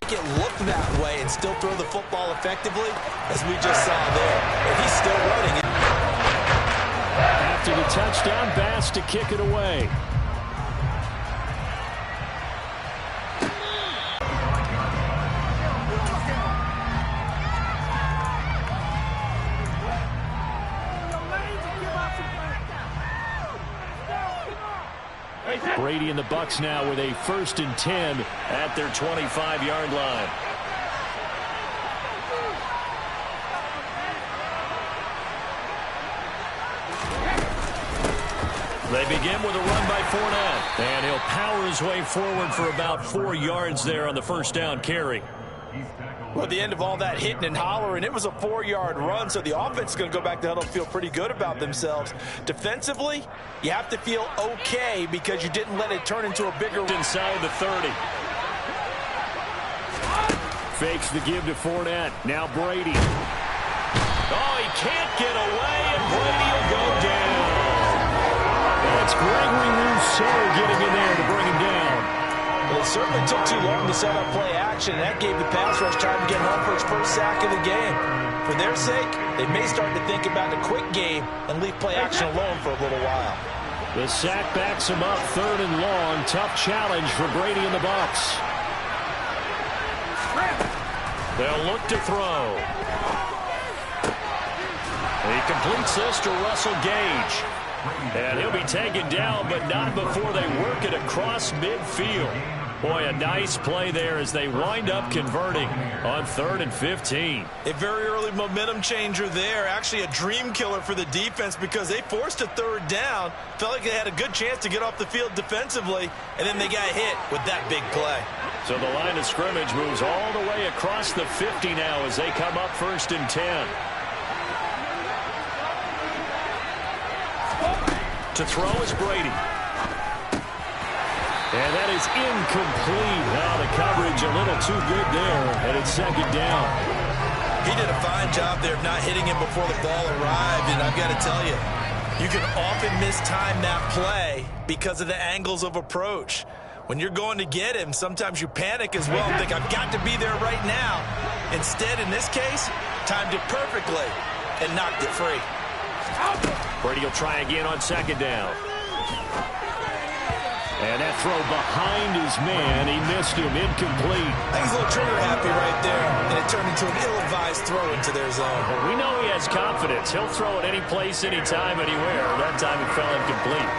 make it look that way and still throw the football effectively, as we just saw there. And he's still running it. After the touchdown, Bass to kick it away. Brady and the Bucs now with a 1st and 10 at their 25-yard line. They begin with a run by Fournette, and he'll power his way forward for about 4 yards there on the first down carry. Well, at the end of all that hitting and hollering, it was a 4-yard run, so the offense is going to go back to huddle and feel pretty good about themselves. Defensively, you have to feel okay because you didn't let it turn into a bigger... Inside the 30. Fakes the give to Fournette. Now Brady. Oh, he can't get away, and Brady will go down. That's Gregory Rousseau getting in there to bring him down. Well, it certainly took too long to set up play action. That gave the pass rush time to get home for its first sack of the game. For their sake, they may start to think about a quick game and leave play action alone for a little while. The sack backs him up, 3rd and long. Tough challenge for Brady and the Bucs. They'll look to throw. He completes this to Russell Gage. And he'll be taken down, but not before they work it across midfield. Boy, a nice play there as they wind up converting on 3rd and 15. A very early momentum changer there. Actually a dream killer for the defense because they forced a 3rd down. Felt like they had a good chance to get off the field defensively, and then they got hit with that big play. So the line of scrimmage moves all the way across the 50 now as they come up 1st and 10. To throw is Brady. And that is incomplete. Now the coverage a little too good there, and it's 2nd down. He did a fine job there of not hitting him before the ball arrived, and I've got to tell you, you can often mistime that play because of the angles of approach. When you're going to get him, sometimes you panic as well and think, I've got to be there right now. Instead, in this case, timed it perfectly and knocked it free. Brady will try again on 2nd down. And that throw behind his man. He missed him, incomplete. I think he's a little trigger happy right there, and it turned into an ill-advised throw into their zone. Well, we know he has confidence. He'll throw it any place, anytime, anywhere. That time it fell incomplete.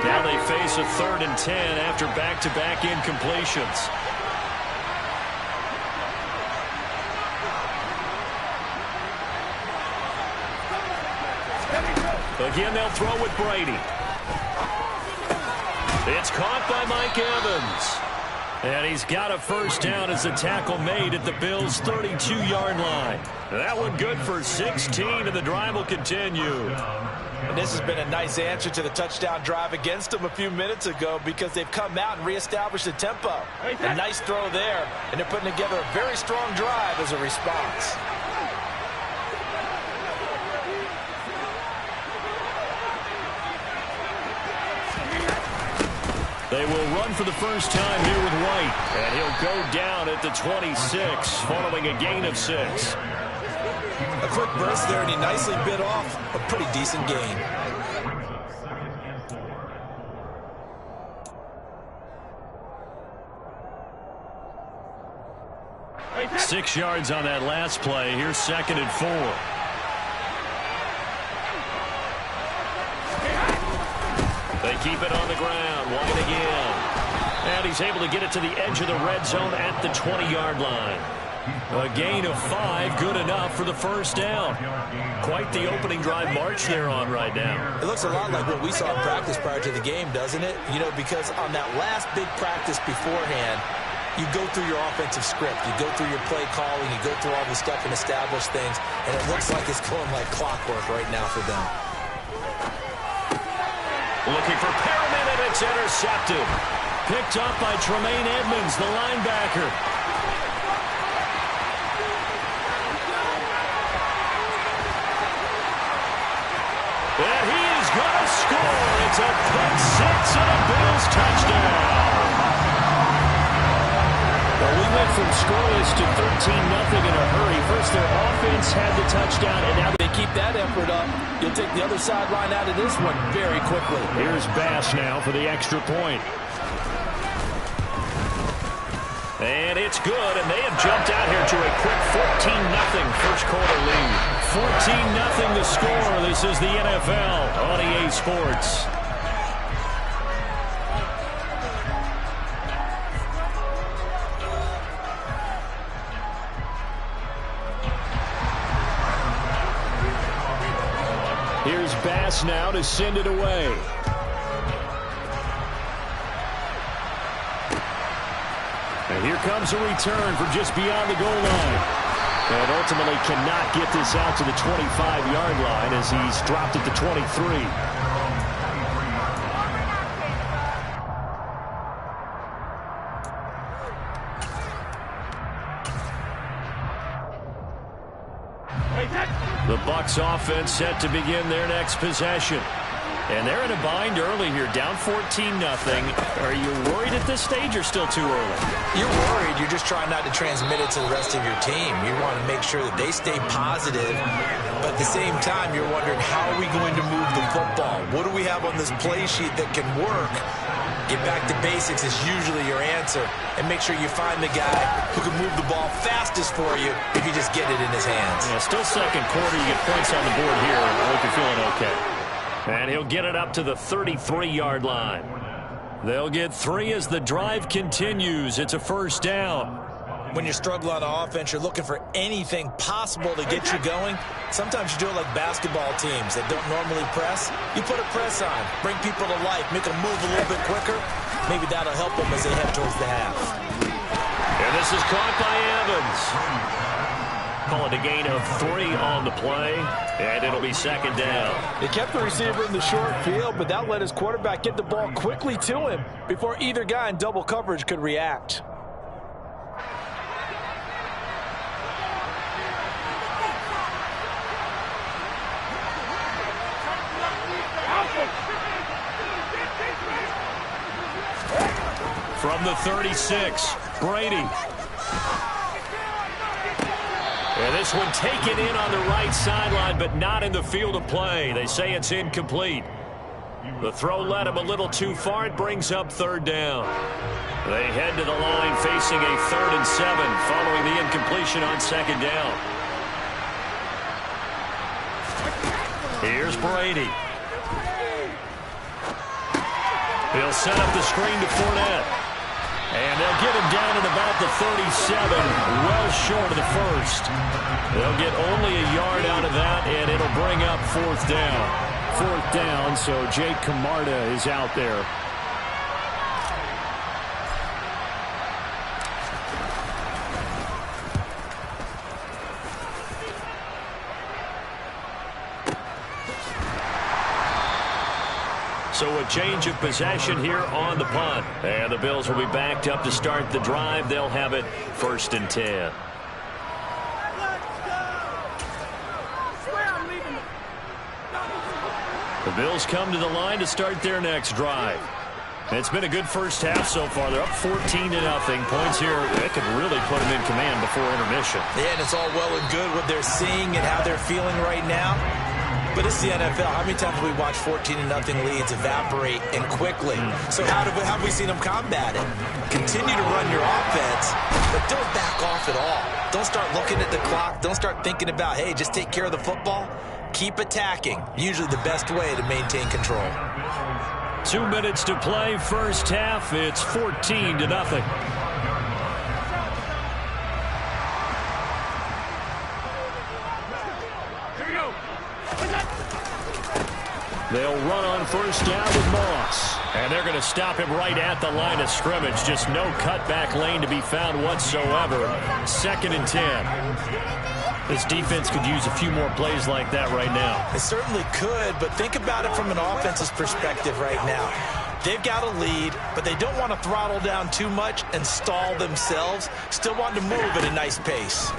Now they face a 3rd and 10 after back-to-back incompletions. Again, they'll throw with Brady. It's caught by Mike Evans. And he's got a 1st down as the tackle made at the Bills' 32-yard line. That one good for 16, and the drive will continue. And this has been a nice answer to the touchdown drive against them a few minutes ago because they've come out and reestablished the tempo. A nice throw there, and they're putting together a very strong drive as a response. They will run for the first time here with White. And he'll go down at the 26 following a gain of 6. A quick burst there, and he nicely bit off a pretty decent gain. Six yards on that last play. Here's 2nd and 4. They keep it on the ground. White again. And he's able to get it to the edge of the red zone at the 20-yard line. A gain of 5, good enough for the 1st down. Quite the opening drive march they're on right now. It looks a lot like what we saw in practice prior to the game, doesn't it? You know, because on that last big practice beforehand, you go through your offensive script. You go through your play calling. You go through all the stuff and establish things. And it looks like it's going like clockwork right now for them. Looking for Perriman, and it's intercepted. Picked up by Tremaine Edmonds, the linebacker. And he is going to score. It's a pick 6 and a Bills touchdown. went from scoreless to 13-0 in a hurry. First, their offense had the touchdown, and now they keep that effort up. You'll take the other sideline out of this one very quickly. Here's Bass now for the extra point. And it's good, and they have jumped out here to a quick 14-0 first quarter lead. 14-0 the score. This is the NFL on EA Sports. Here's Bass now to send it away. And here comes a return from just beyond the goal line. And ultimately cannot get this out to the 25-yard line as he's dropped it to 23. The Bucs offense set to begin their next possession. And they're in a bind early here, down 14-0. Are you worried at this stage or still too early? You're worried. You're just trying not to transmit it to the rest of your team. You want to make sure that they stay positive. But at the same time, you're wondering, how are we going to move the football? What do we have on this play sheet that can work? Get back to basics is usually your answer. And make sure you find the guy who can move the ball fastest for you if you just get it in his hands. Yeah, still second quarter. You get points on the board here. I hope you're feeling okay. And he'll get it up to the 33-yard line. They'll get 3 as the drive continues. It's a first down. When you struggle on offense, you're looking for anything possible to get you going. Sometimes you do it like basketball teams that don't normally press. You put a press on, bring people to life, make them move a little bit quicker. Maybe that'll help them as they head towards the half. And this is caught by Evans. Call it a gain of 3 on the play, and it'll be second down. They kept the receiver in the short field, but that let his quarterback get the ball quickly to him before either guy in double coverage could react. From the 36, Brady. And this one taken in on the right sideline, but not in the field of play. They say it's incomplete. The throw led him a little too far. It brings up third down. They head to the line facing a 3rd and 7 following the incompletion on second down. Here's Brady. He'll set up the screen to Fournette. And they'll get him down at about the 37, well short of the first. They'll get only a yard out of that, and it'll bring up 4th down. 4th down, so Jake Camarda is out there. So a change of possession here on the punt. And the Bills will be backed up to start the drive. They'll have it 1st and 10. The Bills come to the line to start their next drive. It's been a good first half so far. They're up 14-0. Points here, that could really put them in command before intermission. Yeah, and it's all well and good what they're seeing and how they're feeling right now. But it's the NFL. How many times have we watched 14-0 leads evaporate and quickly? So how have we seen them combat it? Continue to run your offense, but don't back off at all. Don't start looking at the clock. Don't start thinking about, hey, just take care of the football. Keep attacking. Usually the best way to maintain control. 2 minutes to play, first half. It's 14-0. They'll run on first down with Moss. And they're going to stop him right at the line of scrimmage. Just no cutback lane to be found whatsoever. 2nd and 10. This defense could use a few more plays like that right now. It certainly could, but think about it from an offense's perspective right now. They've got a lead, but they don't want to throttle down too much and stall themselves. Still want to move at a nice pace.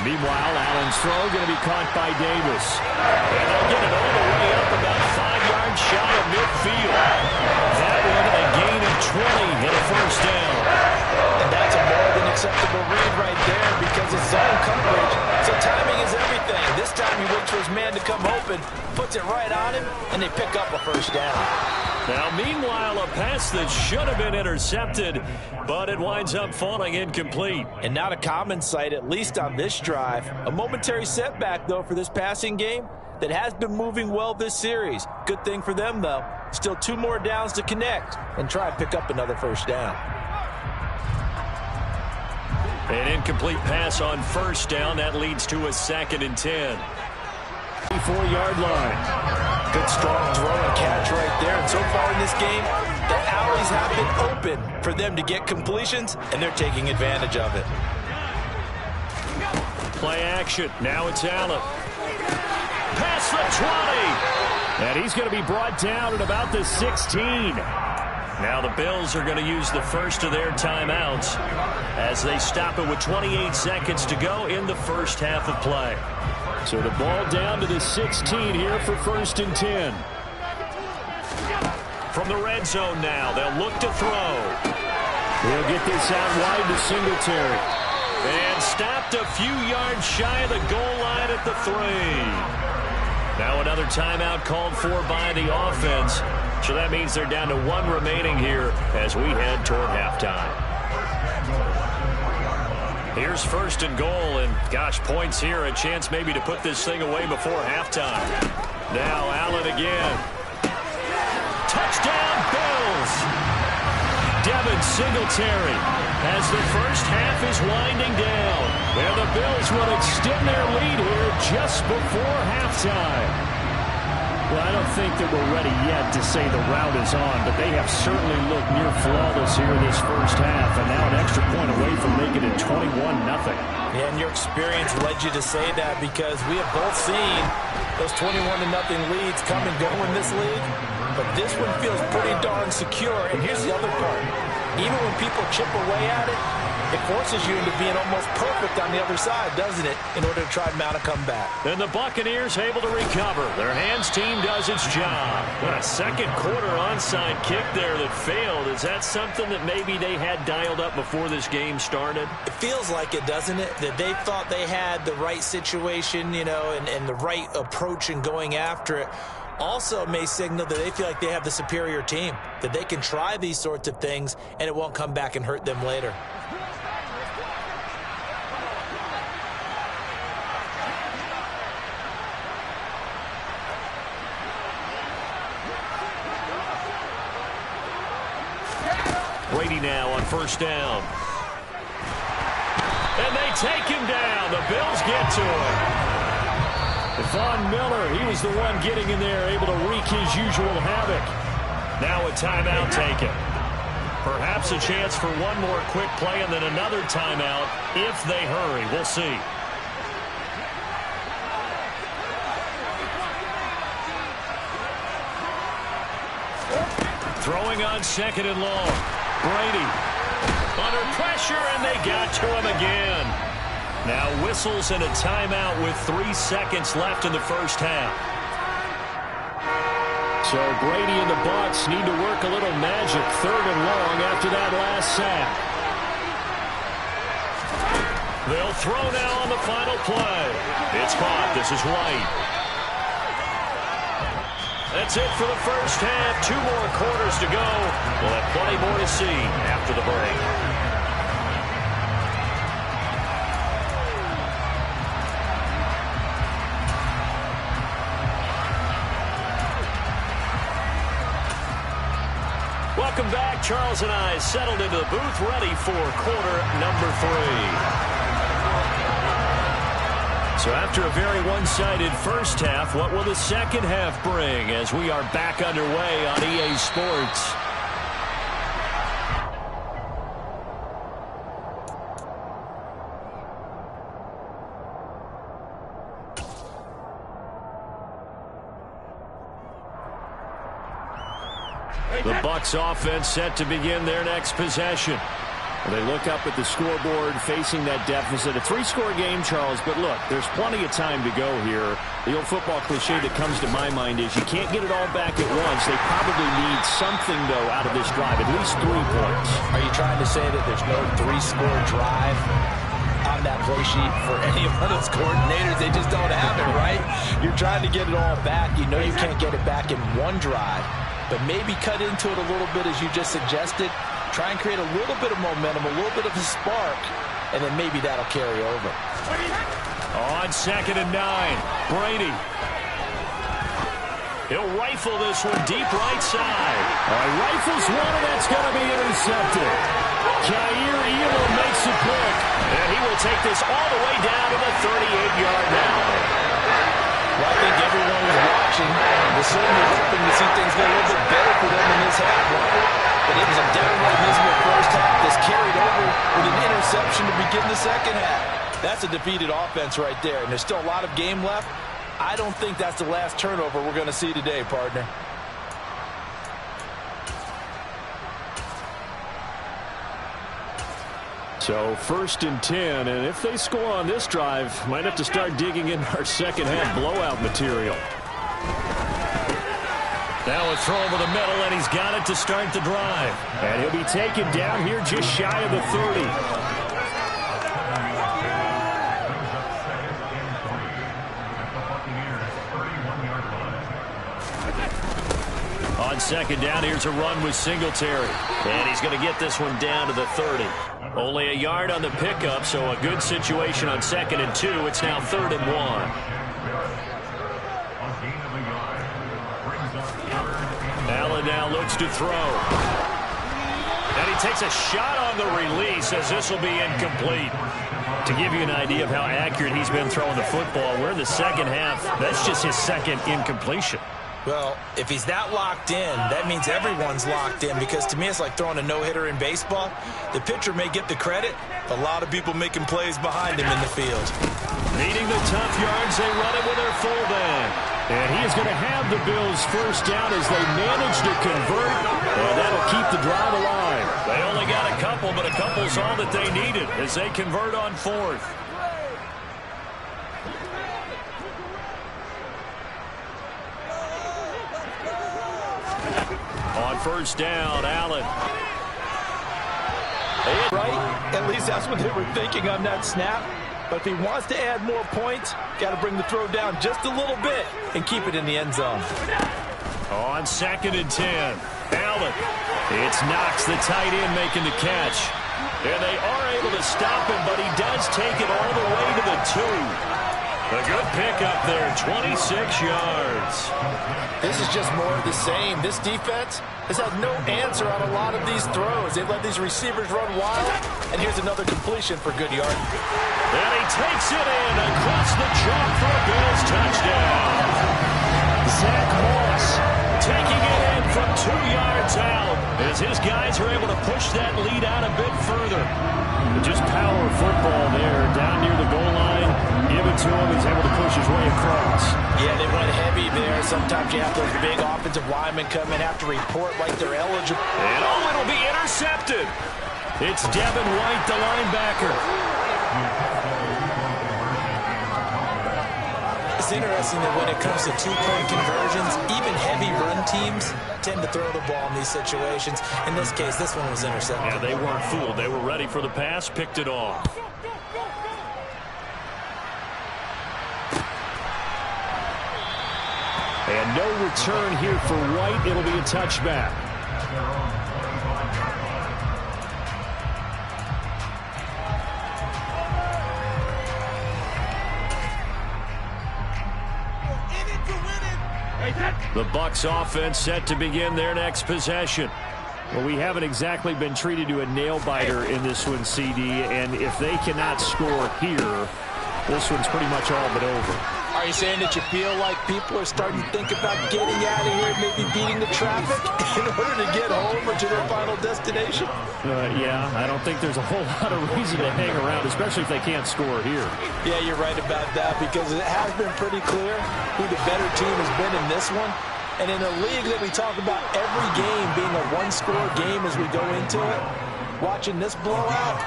Meanwhile, Allen's throw going to be caught by Davis. And they'll get it all the way up about 5 yards shy of midfield. That one a gain of 20 and a first down. there because it's zone coverage, so timing is everything. This time he waits for his man to come open, puts it right on him, and they pick up a first down. Now, meanwhile, a pass that should have been intercepted, but it winds up falling incomplete. And not a common sight, at least on this drive. A momentary setback, though, for this passing game that has been moving well this series. Good thing for them, though. Still 2 more downs to connect and try and pick up another first down. An incomplete pass on first down. That leads to a 2nd and 10. 4-yard line. Good strong throw and catch right there. And so far in this game, the alleys have been open for them to get completions, and they're taking advantage of it. Play action. Now it's Allen. Past the 20. And he's going to be brought down at about the 16. Now the Bills are going to use the first of their timeouts as they stop it with 28 seconds to go in the first half of play. So the ball down to the 16 here for 1st and 10. From the red zone now, they'll look to throw. They'll get this out wide to Singletary. And stopped a few yards shy of the goal line at the 3. Now another timeout called for by the offense. So that means they're down to 1 remaining here as we head toward halftime. Here's 1st and goal, and gosh, points here, a chance maybe to put this thing away before halftime. Now Allen again. Touchdown, Bills! Devin Singletary as the first half is winding down. And the Bills will extend their lead here just before halftime. Well, I don't think that we're ready yet to say the route is on, but they have certainly looked near flawless here this first half, and now an extra point away from making it 21-0. Yeah, and your experience led you to say that because we have both seen those 21-0 leads come and go in this league, but this one feels pretty darn secure. And here's the other part. Even when people chip away at it, it forces you into being almost perfect on the other side, doesn't it, in order to try and mount a comeback. And the Buccaneers able to recover. Their hands team does its job. What a second quarter onside kick there that failed. Is that something that maybe they had dialed up before this game started? It feels like it, doesn't it? That they thought they had the right situation, you know, and the right approach in going after it. Also may signal that they feel like they have the superior team, that they can try these sorts of things and it won't come back and hurt them later. Brady now on first down. And they take him down. The Bills get to him. Von Miller, he was the one getting in there, able to wreak his usual havoc. Now a timeout taken. Perhaps a chance for one more quick play and then another timeout if they hurry. We'll see. Throwing on 2nd and long. Brady under pressure, and they got to him again. Now whistles and a timeout with 3 seconds left in the first half. So Brady and the Bucs need to work a little magic 3rd and long after that last sack. They'll throw now on the final play. It's caught. This is White. That's it for the first half. 2 more quarters to go. We'll have plenty more to see after the break. Welcome back. Charles and I settled into the booth, ready for quarter number 3. So after a very one-sided first half, what will the second half bring as we are back underway on EA Sports? The Bucs offense set to begin their next possession. They look up at the scoreboard facing that deficit. A 3-score game, Charles, but look, there's plenty of time to go here. The old football cliche that comes to my mind is you can't get it all back at once. They probably need something, though, out of this drive, at least 3 points. Are you trying to say that there's no 3-score drive on that play sheet for any of those coordinators. They just don't have it, right? You're trying to get it all back. You know you can't get it back in one drive, but maybe cut into it a little bit as you just suggested. Try and create a little bit of momentum, a little bit of a spark, and then maybe that'll carry over. On 2nd and 9, Brady. He'll rifle this one deep right side. Rifles one, and that's going to be intercepted. Jair Elam makes a pick. And he will take this all the way down to the 38-yard line. Well, I think everyone was watching. They're certainly hoping to see things get a little bit better for them in this half, Robert. But it was a downright miserable first half that's carried over with an interception to begin the second half. That's a defeated offense right there, and there's still a lot of game left. I don't think that's the last turnover we're going to see today, partner. So 1st and 10, and if they score on this drive, might have to start digging in our second half blowout material. Now a throw over the middle, and he's got it to start the drive. And he'll be taken down here just shy of the 30. On 2nd down, here's a run with Singletary. And he's going to get this one down to the 30. Only a yard on the pickup, so a good situation on 2nd and 2. It's now 3rd and 1. Allen now looks to throw. And he takes a shot on the release as this will be incomplete. To give you an idea of how accurate he's been throwing the football, we're in the second half. That's just his second incompletion. Well, if he's that locked in, that means everyone's locked in, because to me it's like throwing a no-hitter in baseball. The pitcher may get the credit, but a lot of people making plays behind him in the field. Needing the tough yards, they run it with their fullback. And he is going to have the Bills first down as they manage to convert, and that'll keep the drive alive. They only got a couple, but a couple's all that they needed as they convert on 4th. On 1st down, Allen. Right? At least that's what they were thinking on that snap. But if he wants to add more points, got to bring the throw down just a little bit and keep it in the end zone. On 2nd and 10, Allen. It's Knox, the tight end, making the catch. And they are able to stop him, but he does take it all the way to the 2. A good pickup there, 26 yards. This is just more of the same. This defense has had no answer on a lot of these throws. They've let these receivers run wild, and here's another completion for good yard. And he takes it in across the chalk for a Bills touchdown. Zach Moss taking it in from 2 yards out as his guys are able to push that lead out a bit further. Just power football there down near the goal line. Give it to him. He's able to push his way across. Yeah, they went heavy there. Sometimes you have those big offensive linemen come in, have to report like they're eligible. And it'll be intercepted. It's Devin White, the linebacker. It's interesting that when it comes to two-point conversions, even heavy run teams tend to throw the ball in these situations. In this case, this one was intercepted. Yeah, they weren't fooled. They were ready for the pass, picked it off. And no return here for White. It'll be a touchback. The Bucs offense set to begin their next possession. Well, we haven't exactly been treated to a nail-biter in this one, CD, and if they cannot score here, this one's pretty much all but over. Are you saying that you feel like people are starting to think about getting out of here, maybe beating the traffic in order to get home or to their final destination? Yeah, I don't think there's a whole lot of reason to hang around, especially if they can't score here. Yeah, you're right about that, because it has been pretty clear who the better team has been in this one. And in a league that we talk about every game being a one-score game as we go into it, watching this blowout,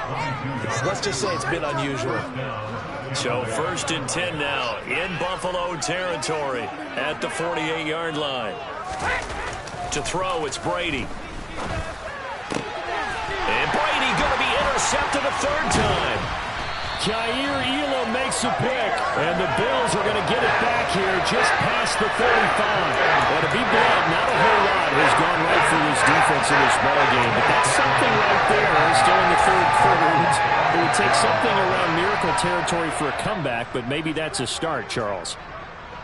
let's just say it's been unusual. So 1st and 10 now in Buffalo territory at the 48-yard line. To throw, it's Brady. And Brady going to be intercepted a 3rd time. Jair Elam makes a pick, and the Bills are going to get it back here just past the 35. And to be blunt, not a whole lot has gone right for this defense in this ballgame, but that's something right there. Still in the third quarter. It would take something around miracle territory for a comeback, but maybe that's a start, Charles.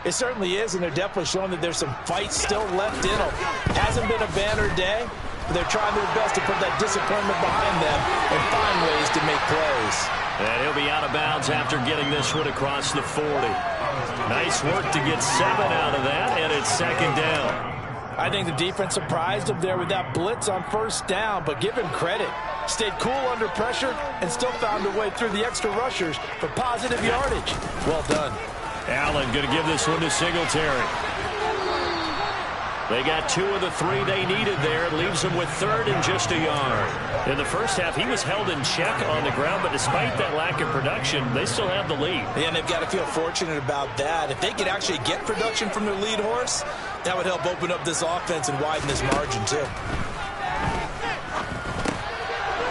It certainly is, and they're definitely showing that there's some fight still left in them. Hasn't been a banner day, but they're trying their best to put that disappointment behind them and find ways to make plays. And he'll be out of bounds after getting this one across the 40. Nice work to get 7 out of that, and it's second down. I think the defense surprised him there with that blitz on first down, but give him credit. Stayed cool under pressure and still found a way through the extra rushers for positive yardage. Well done. Allen going to give this one to Singletary. They got 2 of the 3 they needed there. It leaves them with third and just a yard. In the first half, he was held in check on the ground, but despite that lack of production, they still have the lead. And they've got to feel fortunate about that. If they could actually get production from their lead horse, that would help open up this offense and widen this margin, too.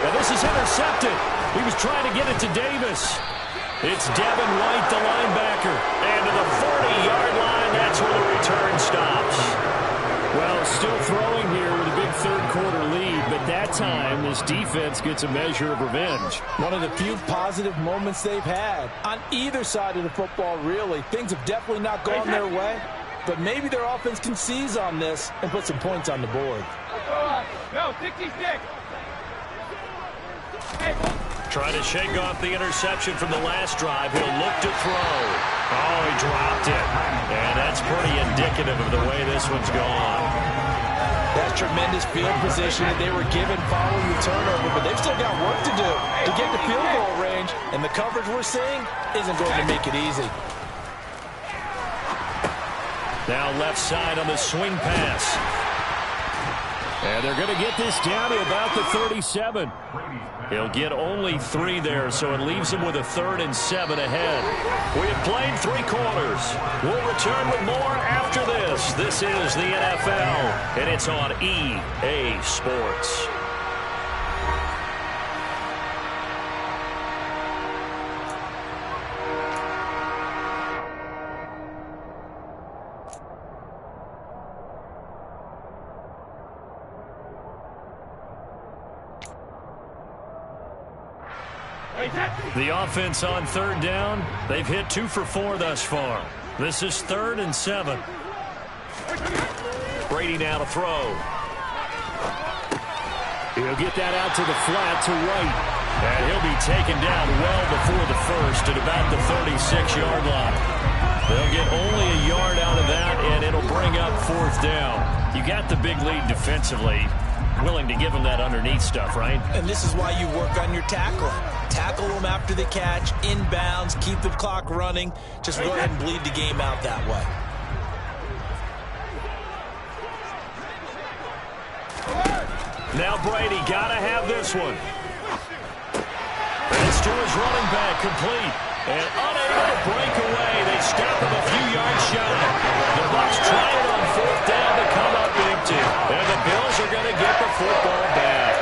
Now this is intercepted. He was trying to get it to Davis. It's Devin White, the linebacker. And to the 40-yard line, that's where the return stops. Well, still throwing here with a big third-quarter lead, but that time this defense gets a measure of revenge. One of the few positive moments they've had on either side of the football, really. Things have definitely not gone their way, but maybe their offense can seize on this and put some points on the board. No, 66. Trying to shake off the interception from the last drive. He'll look to throw. Oh, he dropped it. And that's pretty indicative of the way this one's gone. That's tremendous field position that they were given following the turnover, but they've still got work to do to get to field goal range, and the coverage we're seeing isn't going to make it easy. Now left side on the swing pass. And they're going to get this down to about the 37. He'll get only 3 there, so it leaves him with a 3rd and 7 ahead. We have played 3 quarters. We'll return with more after this. This is the NFL, and it's on EA Sports. The offense on 3rd down. They've hit 2 for 4 thus far. This is 3rd and 7. Brady now to throw. He'll get that out to the flat to White. And he'll be taken down well before the first at about the 36-yard line. They'll get only a yard out of that, and it'll bring up 4th down. You got the big lead defensively. Willing to give them that underneath stuff, right? And this is why you work on your tackling. Tackle them after the catch, inbounds, keep the clock running. Just go ahead and bleed the game out that way. Now Brady got to have this one. And it's to his running back, complete. And unable to break away. They stop him a few yards shy. The Bucs try it on 4th down to come up empty. And the Bills are going to get the football back.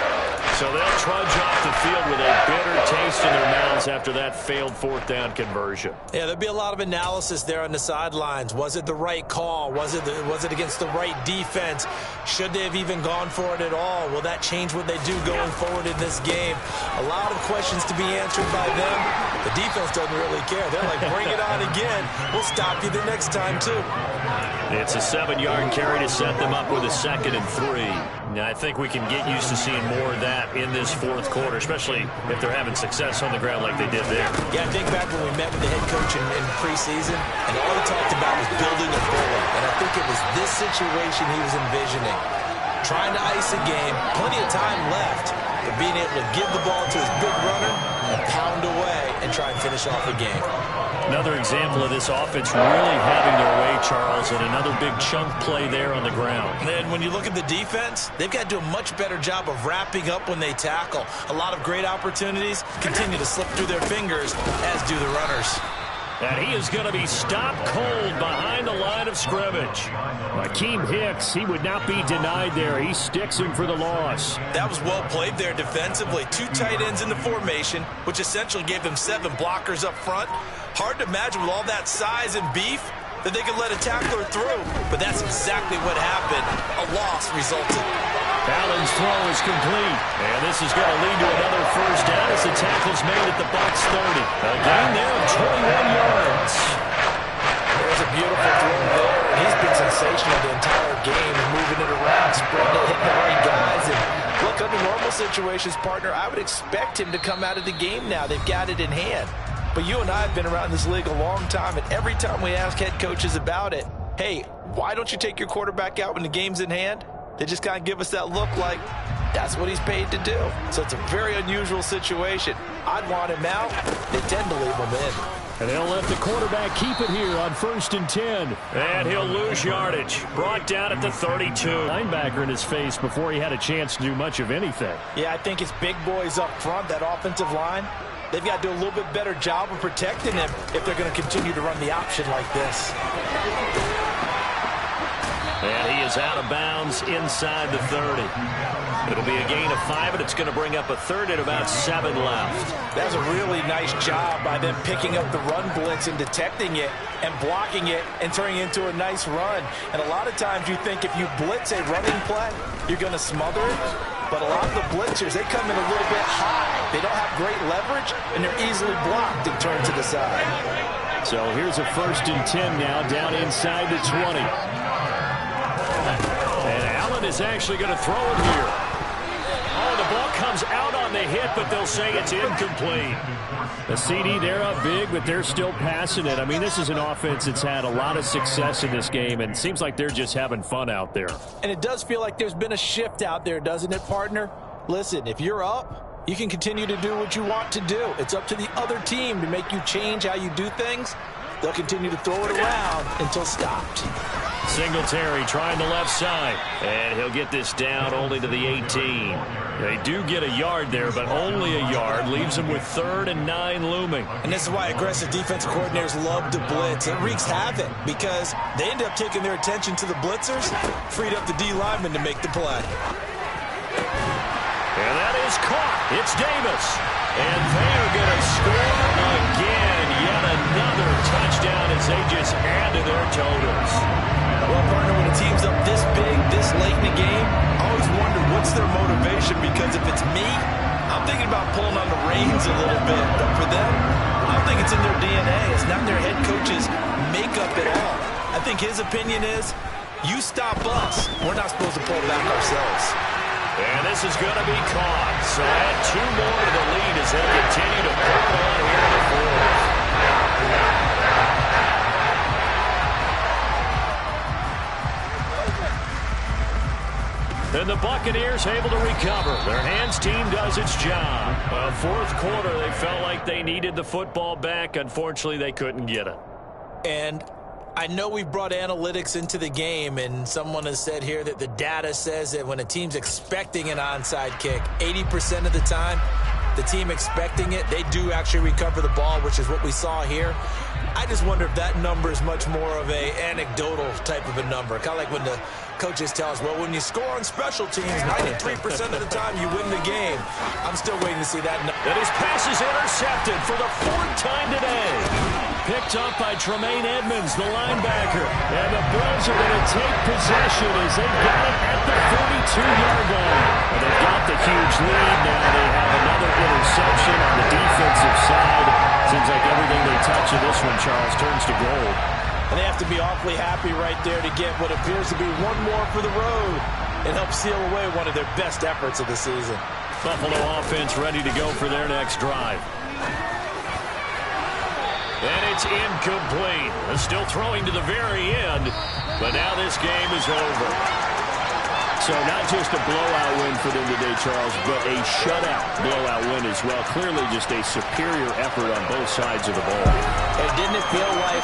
So they'll trudge off the field with a bitter taste in their mouths after that failed 4th down conversion. Yeah, there'll be a lot of analysis there on the sidelines. Was it the right call? Was it against the right defense? Should they have even gone for it at all? Will that change what they do going forward in this game? A lot of questions to be answered by them. The defense doesn't really care. They're like, bring it on again. We'll stop you the next time, too. It's a 7-yard carry to set them up with a 2nd and 3. Now, I think we can get used to seeing more of that in this 4th quarter, especially if they're having success on the ground like they did there. Yeah, I think back when we met with the head coach in preseason, and all he talked about was building a bully. And I think it was this situation he was envisioning. Trying to ice a game, plenty of time left, but being able to give the ball to his big runner and pound away and try and finish off the game. Another example of this offense really having their way, Charles, and another big chunk play there on the ground. And when you look at the defense, they've got to do a much better job of wrapping up when they tackle. A lot of great opportunities continue to slip through their fingers, as do the runners. And he is going to be stopped cold behind the line of scrimmage. Akeem Hicks, he would not be denied there. He sticks him for the loss. That was well played there defensively. 2 tight ends in the formation, which essentially gave them 7 blockers up front. Hard to imagine with all that size and beef that they could let a tackler through. But that's exactly what happened. A loss resulted. Allen's throw is complete. And this is going to lead to another first down as the tackle's made at the Bucs 30. A gain there of 21 yards. There's a beautiful throw there. He's been sensational the entire game, moving it around, spreading it, hitting the right guys. And look, under normal situations, partner, I would expect him to come out of the game now. They've got it in hand. But you and I have been around this league a long time, and every time we ask head coaches about it, hey, why don't you take your quarterback out when the game's in hand? They just kind of give us that look like that's what he's paid to do. So it's a very unusual situation. I'd want him out. They tend to leave him in. And they'll let the quarterback keep it here on 1st and 10. And he'll lose yardage. Brought down at the 32. Linebacker in his face before he had a chance to do much of anything. Yeah, I think it's big boys up front, that offensive line. They've got to do a little bit better job of protecting him if they're going to continue to run the option like this. And he is out of bounds inside the 30. It'll be a gain of 5, and it's going to bring up a third and about 7 left. That's a really nice job by them picking up the run blitz and detecting it and blocking it and turning it into a nice run. And a lot of times you think if you blitz a running play, you're going to smother it. But a lot of the blitzers, they come in a little bit high. They don't have great leverage, and they're easily blocked and turned to the side. So here's a 1st and 10 now, down inside the 20. And Allen is actually going to throw it here. Oh, the ball comes out on the hit, but they'll say it's incomplete. The CD, they're up big, but they're still passing it. I mean, this is an offense that's had a lot of success in this game, and it seems like they're just having fun out there. And it does feel like there's been a shift out there, doesn't it, partner? Listen, if you're up, you can continue to do what you want to do. It's up to the other team to make you change how you do things. They'll continue to throw it around until stopped. Singletary trying the left side. And he'll get this down only to the 18. They do get a yard there, but only a yard. Leaves them with 3rd and 9 looming. And this is why aggressive defensive coordinators love to blitz. It wreaks havoc because they end up taking their attention to the blitzers, freed up the D lineman to make the play. And that is caught. It's Davis. And they are going to score again. Yet another touchdown as they just add to their totals. Well, partner, when a team's up this big, this late in the game, I always wonder what's their motivation, because if it's me, I'm thinking about pulling on the reins a little bit. But for them, I don't think it's in their DNA. It's not their head coach's makeup at all. I think his opinion is, you stop us. We're not supposed to pull back ourselves. And this is going to be caught. So add 2 more to the lead as they continue to put it on here in the 4th. And the Buccaneers able to recover. Their hands team does its job. Well, 4th quarter, they felt like they needed the football back. Unfortunately, they couldn't get it. And I know we brought analytics into the game, and someone has said here that the data says that when a team's expecting an onside kick, 80% of the time, the team expecting it, they do actually recover the ball, which is what we saw here. I just wonder if that number is much more of a anecdotal type of a number. Kind of like when the coaches tell us, well, when you score on special teams, 93% of the time you win the game. I'm still waiting to see that. And his pass is intercepted for the 4th time today. Picked up by Tremaine Edmonds, the linebacker. And the Bills are going to take possession as they got it at the 42-yard line. And they've got the huge lead. Now they have another interception on the defensive side. Seems like everything they touch in this one, Charles, turns to gold. And they have to be awfully happy right there to get what appears to be one more for the road and help seal away one of their best efforts of the season. Buffalo offense ready to go for their next drive. And it's incomplete. They're still throwing to the very end, but now this game is over. So not just a blowout win for them today, Charles, but a shutout blowout win as well. Clearly just a superior effort on both sides of the ball. And didn't it feel like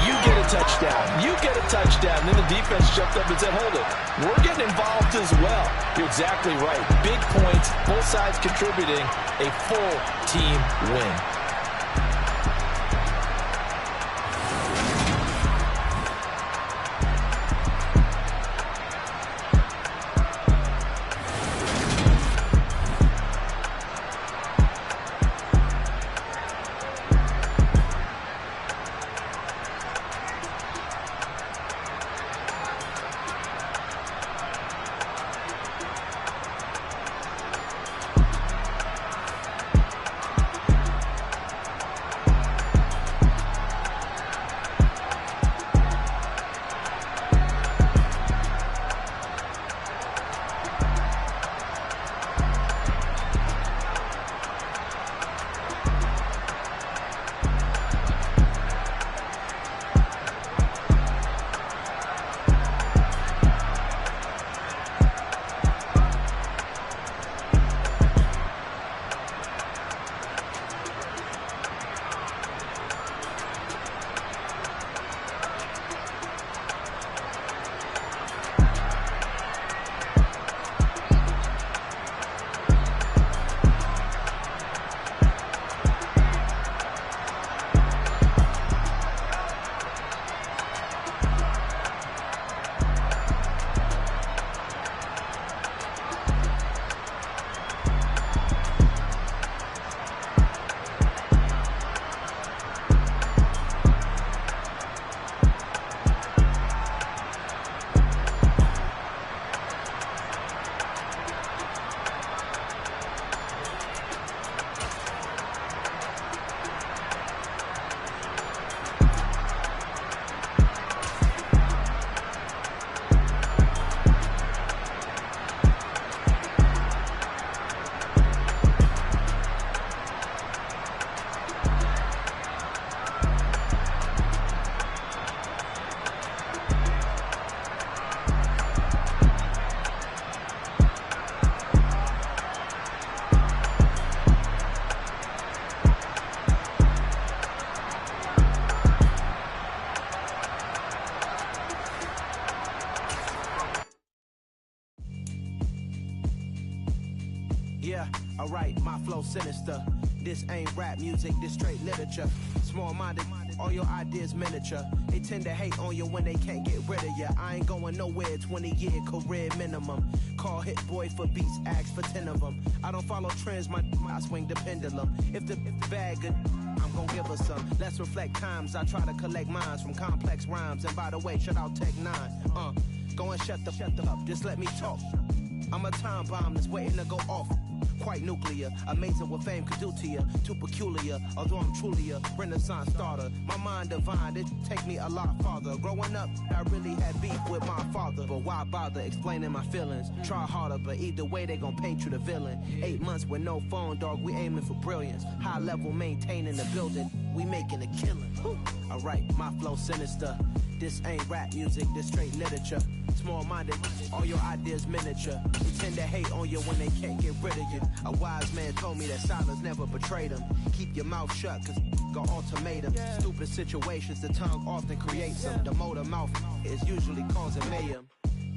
you get a touchdown, you get a touchdown, and then the defense jumped up and said, hold it, we're getting involved as well. You're exactly right. Big points, both sides contributing, a full team win. Yeah, alright, my flow sinister. This ain't rap music, this straight literature. Small-minded, all your ideas miniature. They tend to hate on you when they can't get rid of you. I ain't going nowhere, 20-year career minimum. Call Hit Boy for beats, ask for 10 of them. I don't follow trends, I swing the pendulum. If the bag good, I'm gon' give her some. Let's reflect times, I try to collect minds from complex rhymes. And by the way, shout out Tech 9. Go and shut the up, just let me talk. I'm a time bomb that's waiting to go off. Quite nuclear, amazing what fame could do to you. Too peculiar, although I'm truly a renaissance starter. My mind divine, it take me a lot farther. Growing up, I really had beef with my father. But why bother explaining my feelings? Try harder, but either way they gon' paint you the villain. 8 months with no phone, dog, we aiming for brilliance. High level maintaining the building, we making a killing. Alright, my flow sinister. This ain't rap music, this straight literature. Small-minded, all your ideas miniature. They tend to hate on you when they can't get rid of you. A wise man told me that silence never betrayed him. Keep your mouth shut, cause got ultimatum. Stupid situations, the tongue often creates them. The motor mouth is usually causing mayhem.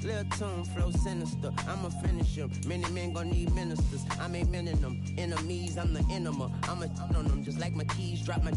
Lil' tune, flow sinister, I'ma finish him. Many men gon' need ministers, I'm aiming them. Enemies, I'm the enema. I'ma on them, just like my keys, drop my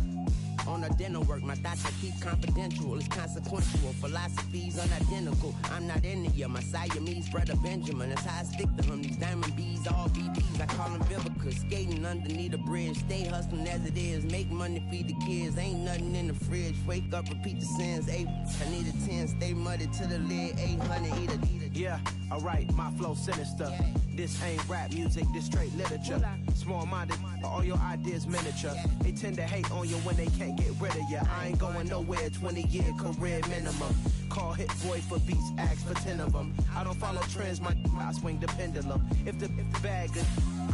on a dinner work. My thoughts I keep confidential, it's consequential. Philosophies unidentical, I'm not into you. My Siamese brother Benjamin, that's how I stick to him. These diamond bees, all BBs, I call them Vivica. Skating underneath a bridge, stay hustling as it is. Make money, feed the kids, ain't nothing in the fridge. Wake up, repeat the sins, 8, I need a 10. Stay muddy to the lid, 800, eat a. Yeah, alright, my flow sinister. This ain't rap music, this straight literature. Small-minded, all your ideas miniature. They tend to hate on you when they can't get rid of you. I ain't going nowhere, 20-year career minimum. Call Hit Boy for beats, ask for 10 of them. I don't follow trends, I swing the pendulum. If the bag good,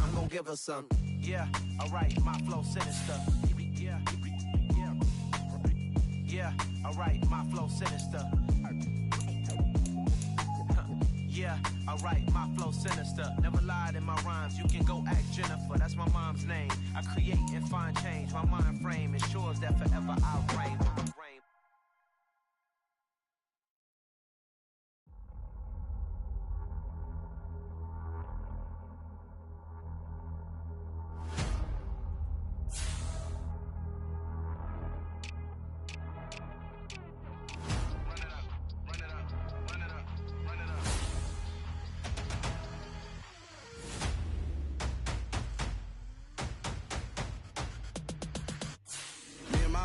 I'm gon' give her some. Yeah, alright, my flow sinister. Yeah, alright, my flow sinister. Yeah, alright, my flow sinister. Never lied in my rhymes, you can go ask Jennifer. That's my mom's name. I create and find change. My mind frame ensures that forever I'll reign.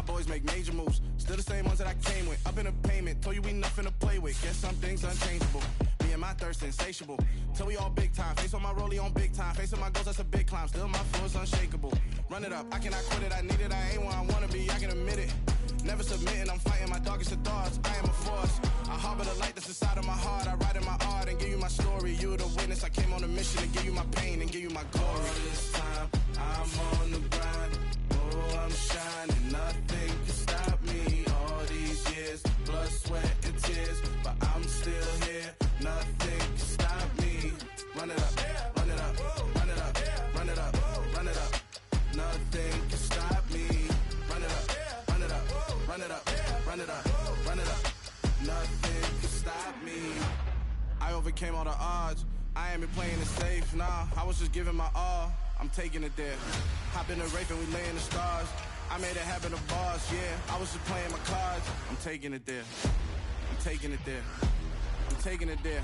Boys make major moves, still the same ones that I came with. Up in a payment, told you we nothing to play with. Guess some things unchangeable. Me and my thirst insatiable. Till we all big time. Face on my rollie on big time. Facing my goals, that's a big climb. Still my flow is unshakable. Run it up, I cannot quit it. I need it, I ain't where I wanna be. I can admit it. Never submitting, I'm fighting my darkest of thoughts. I am a force. I harbor the light that's inside of my heart. I write in my art and give you my story. You the witness. I came on a mission to give you my pain and give you my glory. All this time, I'm on the grind. Oh, I'm shining. Nothing can stop me. All these years, blood, sweat, and tears, but I'm still here. Nothing can stop me. Run it up, run it up, run it up, run it up, run it up. Nothing can stop me. Run it up, run it up, run it up, run it up, run it up. Nothing can stop me. I overcame all the odds. I ain't been playing it safe, nah. I was just giving my all. I'm taking it there. Hop in the rape and we lay in the stars. I made it happen, a boss, yeah. I was just playing my cards. I'm taking it there. I'm taking it there. I'm taking it there.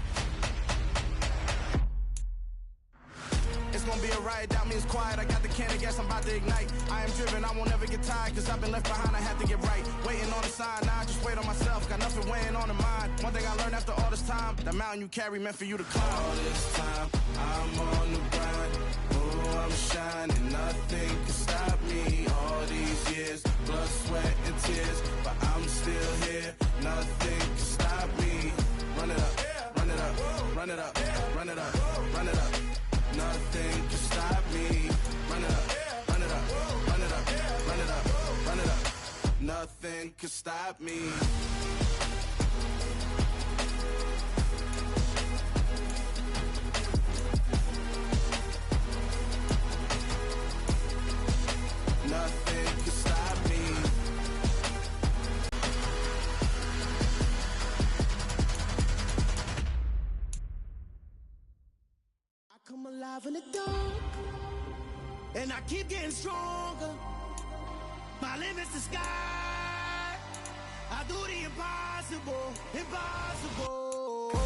It's gonna be a riot, doubt me it's quiet. I got the can of gas, I'm about to ignite. I am driven, I won't ever get tired, cause I've been left behind, I have to get right. Waiting on the sign, now I just wait on myself. Got nothing weighing on the mind. One thing I learned after all this time, the mountain you carry meant for you to climb. All this time, I'm on the grind. Oh, I'm shining, nothing can stop me. All these years, blood, sweat, and tears, but I'm still here. Nothing can stop me. Run it up, run it up, run it up, run it up, run it up. Nothing can stop me. Run it up, run it up, run it up, run it up, run it up. Nothing can stop me. Nothing can stop me. I come alive in the dark. and I keep getting stronger. My limit's the sky. I do the impossible, impossible.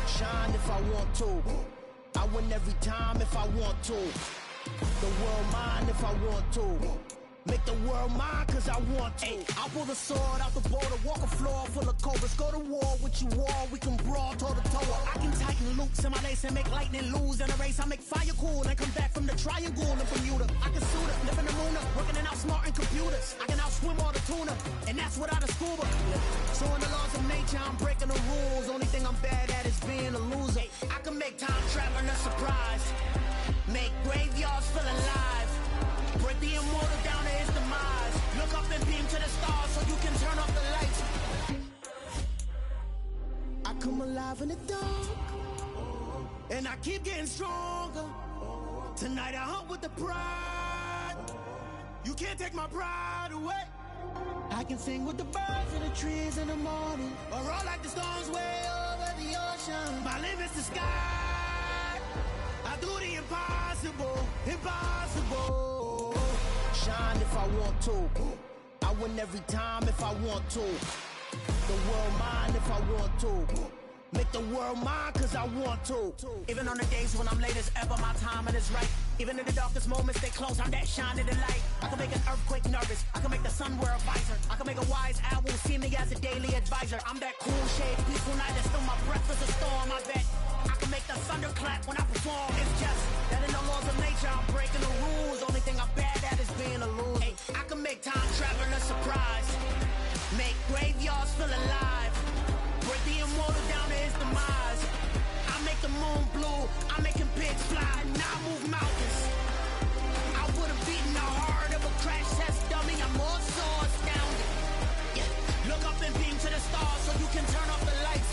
Shine if I want to. I win every time if I want to. The world mine if I want to. Make the world mine cause I want to. I'll pull the sword out the border, walk a floor full of cobras. Go to war with you all, we can brawl toe to toe. I can tighten loops in my lace and make lightning lose in a race. I make fire cool and come back from the triangle in Bermuda. I can suit up, live in the moon up, working and outsmarting computers. I can outswim all the tuna, and that's without a scuba. So in the laws of nature, I'm breaking the rules. Only thing I'm bad at is being a loser. I can make time traveling a surprise, make graveyards feel alive, break the immortal down to his demise. Look up and beam to the stars so you can turn off the lights. I come alive in the dark, and I keep getting stronger. Tonight I hunt with the pride. You can't take my pride away. I can sing with the birds and the trees in the morning, or roll like the storms way over the ocean. My limit's the sky. I do the impossible, impossible. Shine if I want to. I win every time if I want to. The world mine if I want to. Make the world mine cause I want to. Even on the days when I'm late as ever, my timing is right. Even in the darkest moments, they close, I'm that shining the light. I can make an earthquake nervous, I can make the sun wear a visor. I can make a wise owl see me as a daily advisor. I'm that cool shade, peaceful night, and still my breath is a storm. I bet I can make the thunder clap when I perform. It's just that in the laws of nature, I'm breaking the rules. Only thing I'm bad at is being a loser. Hey, I can make time traveling a surprise, make graveyards feel alive, break the immortal down to his demise. I make the moon blue, I'm making pigs fly, now I move mountains. I would've beaten the heart of a crash test dummy, I'm more so astounded. Yeah. Look up and beam to the stars so you can turn off the lights.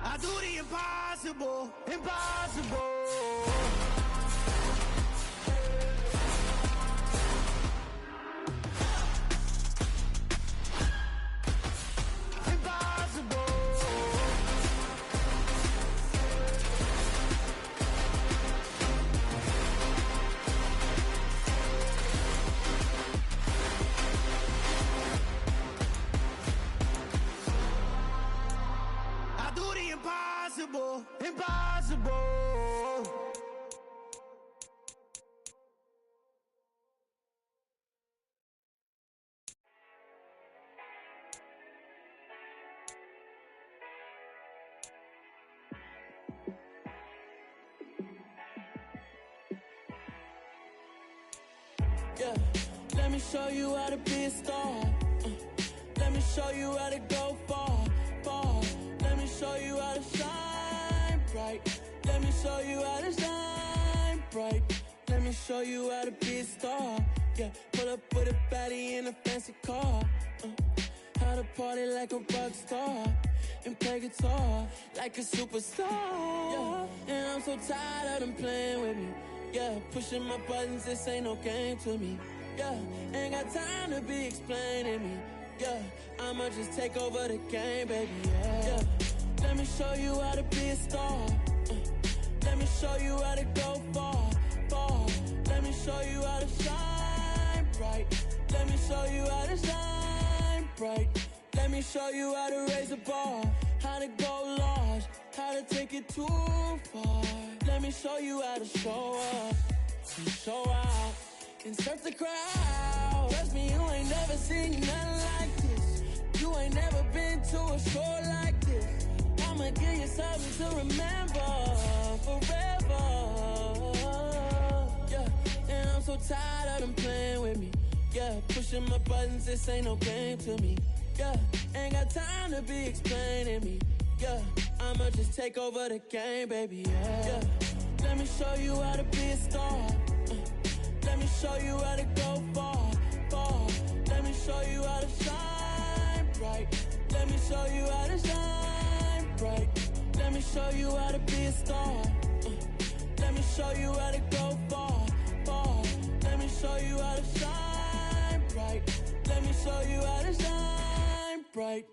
I do the impossible, impossible. Impossible, impossible. Yeah, let me show you how to be a star. Let me show you how to go far, far. Let me show you how to shine bright. Let me show you how to shine bright. Let me show you how to be a star. Yeah, pull up with a baddie in a fancy car. How to party like a rock star and play guitar like a superstar. Yeah, and I'm so tired of them playing with me. Yeah, pushing my buttons, this ain't no game to me. Yeah, ain't got time to be explaining me. Yeah, I'ma just take over the game, baby. Yeah. Let me show you how to be a star. Let me show you how to go far, far. Let me show you how to shine bright. Let me show you how to shine bright. Let me show you how to raise the bar, how to go large, how to take it too far. Let me show you how to show up and show out and surf the crowd. Trust me, you ain't never seen nothing like this. You ain't never been to a show like this. I'ma give you something to remember forever. Yeah, and I'm so tired of them playing with me. Yeah, pushing my buttons, this ain't no game to me. Yeah, ain't got time to be explaining me. Yeah, I'ma just take over the game, baby. Yeah, let me show you how to be a star. Let me show you how to go far, far. Let me show you how to shine bright. Let me show you how to shine bright. Let me show you how to be a star. Let me show you how to go far, far. Let me show you how to shine bright. Let me show you how to shine bright.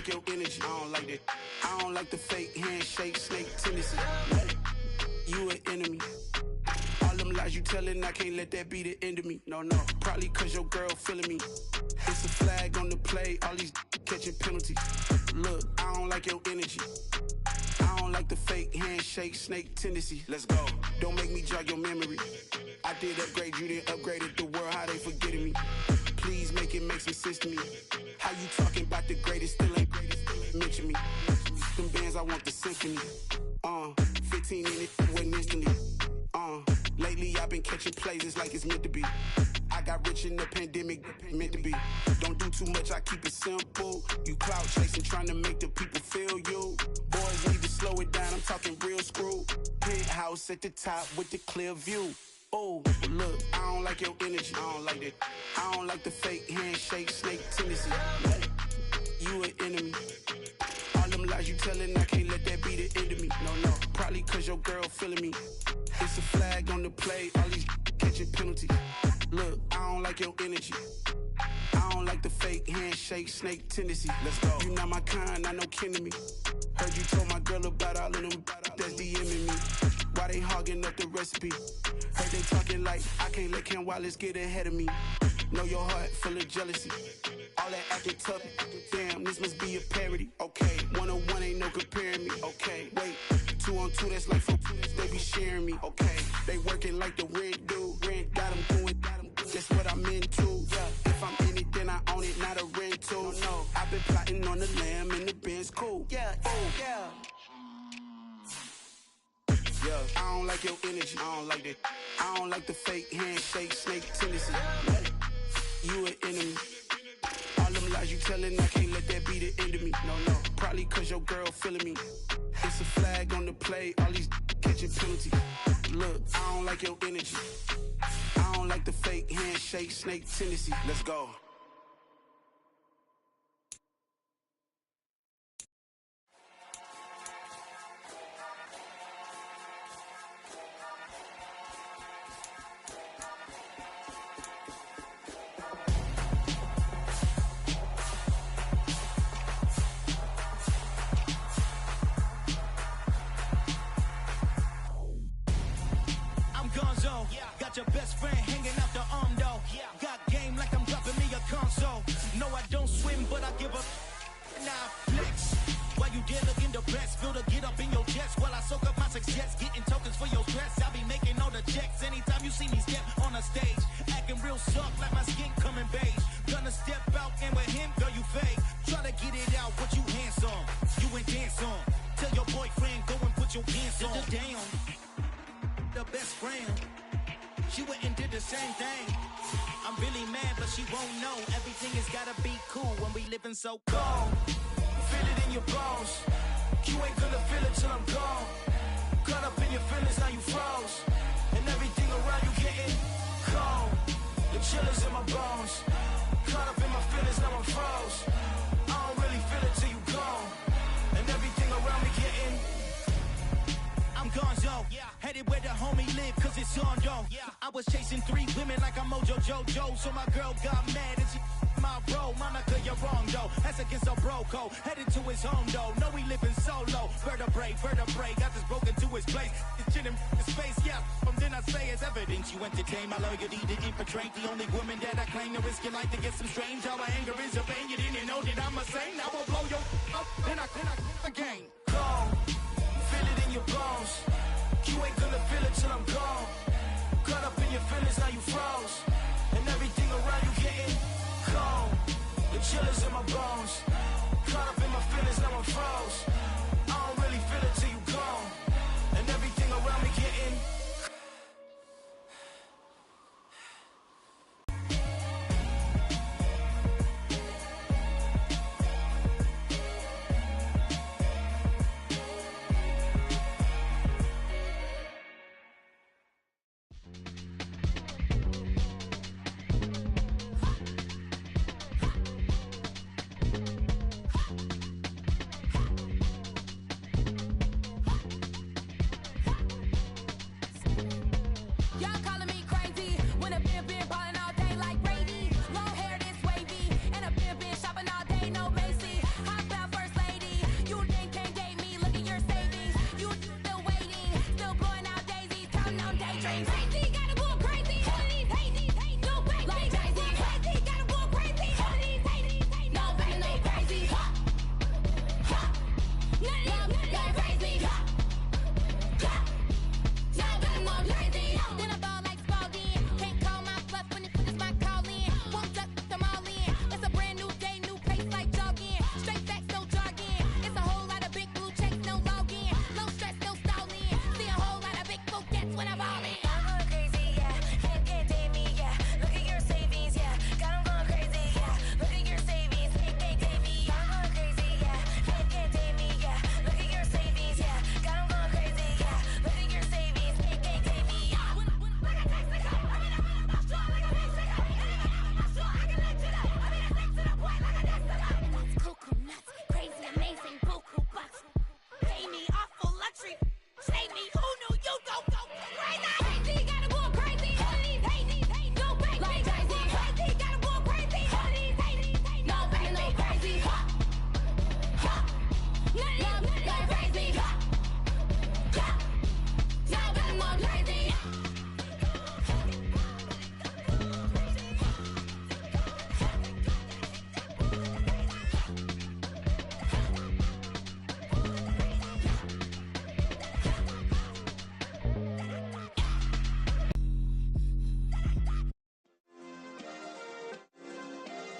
like your energy. I don't like that. I don't like the fake handshake, snake tendency. You an enemy. All them lies you telling, I can't let that be the end of me. No, probably cause your girl feeling me. It's a flag on the play, all these catching penalties. Look, I don't like your energy. I don't like the fake handshake, snake tendency. Let's go. Don't make me jog your memory. I did upgrade, you didn't upgrade it. The world, how they forgetting me. Please make it make some sense to me. How you talking about the greatest, still ain't mention me. Them bands, I want the symphony. 15 in it, went instantly. Lately I've been catching plays, it's like it's meant to be. I got rich in the pandemic, meant to be. Don't do too much, I keep it simple. You clout chasing, trying to make the people feel you. Boys need to slow it down, I'm talking real screw. Penthouse at the top with the clear view. Oh, look, I don't like your energy, I don't like that. I don't like the fake handshake, snake tendency. You an enemy. All them lies you telling, I can't let that be the end of me. No, probably cause your girl feeling me. It's a flag on the play, all these catching penalties. Look, I don't like your energy. I don't like the fake handshake, snake tendency. Let's go. You not my kind, I know kin to me. Heard you told my girl about all of them that's DMing me. Why they hogging up the recipe? Heard they talking like I can't let Ken Wallace get ahead of me. Know your heart full of jealousy. All that acting tough, damn, this must be a parody. Okay, 1-on-1 ain't no comparing me. Okay, wait, 2-on-2, that's like 4, they be sharing me. Okay, they working like the rent do. Rent got them doing, that's what I'm into. Yeah, if I'm in it, then I own it, not a rental. No, I've been plotting on the lamb and the Benz cool. Yeah, yeah. I don't like your energy, I don't like that. I don't like the fake handshake, snake tendency. You an enemy. All them lies you telling, I can't let that be the end of me. No, probably cause your girl feeling me. It's a flag on the play, all these catching penalties. Look, I don't like your energy. I don't like the fake handshake, snake tendency. Let's go. Got your best friend hanging out the arm though. Got game like I'm dropping me a console. No, I don't swim, but I give up. Nah, flex. While you there looking the best, feel to get up in your chest while I soak up my success. Getting tokens for your stress. I be making all the checks anytime you see me step on a stage. Acting real soft like my skin coming beige. Gonna step out and with him, girl, you fake. Try to get it out, what you handsome. You ain't dance on. Tell your boyfriend, go and put your pants on. Down. The best friend. She went and did the same thing. I'm really mad, but she won't know. Everything has gotta be cool when we living so cold. Feel it in your bones. You ain't gonna feel it till I'm gone. Caught up in your feelings, now you froze. And everything around you getting cold. The chillers in my bones. Caught up in my feelings, now I'm froze. I don't really feel it till you gone. And everything around me getting I'm gonzo. Headed where the homie live, cause it's on though. I was chasing 3 women like I'm Mojo Jojo. So my girl got mad and she my bro. Monica, you're wrong though. That's against a bro code. Headed to his home though. No, we living solo. Vertebrae. Got this broken to his place. It's chin in his face, yeah. From then I say it's evidence you entertain my loyalty to infiltrate. The only woman that I claim to risk your life to get some strange. How my anger is a pain. You didn't know that I'm a saint. I will blow your up. Then I again. Go. Feel it in your bones. You ain't gonna feel it till I'm gone. Caught up in your feelings, now you froze. And everything around you getting cold. The chillers in my bones. Caught up in my feelings, now I'm froze. I don't really feel it till you gone. And everything around me getting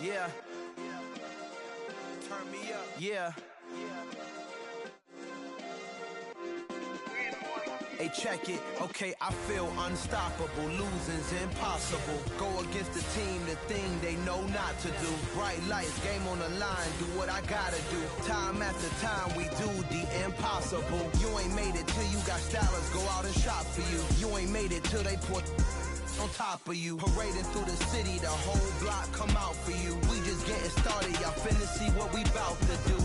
Yeah. Turn me up. Yeah. Hey, check it. Okay, I feel unstoppable. Losing's impossible. Go against the team, the thing they know not to do. Bright lights, game on the line. Do what I gotta do. Time after time, we do the impossible. You ain't made it till you got stylers go out and shop for you. You ain't made it till they put on top of you. Parading through the city, the whole block come out for you. We just getting started, y'all finna see what we bout to do.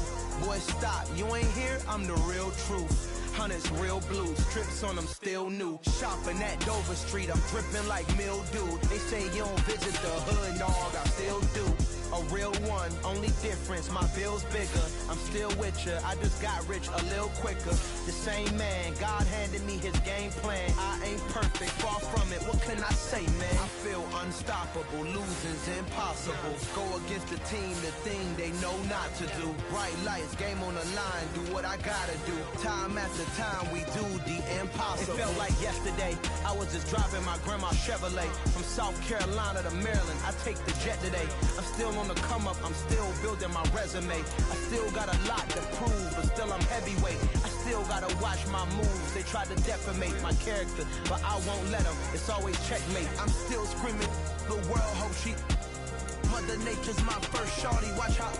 Boy, stop, you ain't here, I'm the real truth. Hunters, real blues, strips on them still new. Shopping at Dover Street, I'm dripping like mildew. They say you don't visit the hood, dog, I still do. A real one, only difference, my bill's bigger. I'm still with ya, I just got rich a little quicker. The same man, God handed me his game plan. I ain't perfect, far from it, what can I say, man? I feel unstoppable, losing's impossible. Go against the team, the thing they know not to do. Bright lights, game on the line, do what I gotta do. Time after time, we do the impossible. It felt like yesterday, I was just driving my grandma's Chevrolet. From South Carolina to Maryland, I take the jet today. I'm still on the come up, I'm still building my resume. I still got a lot to prove, but still I'm heavyweight. I still gotta watch my moves. They tried to defamate my character, but I won't let them. It's always checkmate. I'm still screaming, the world hope she. Mother Nature's my first shorty. Watch how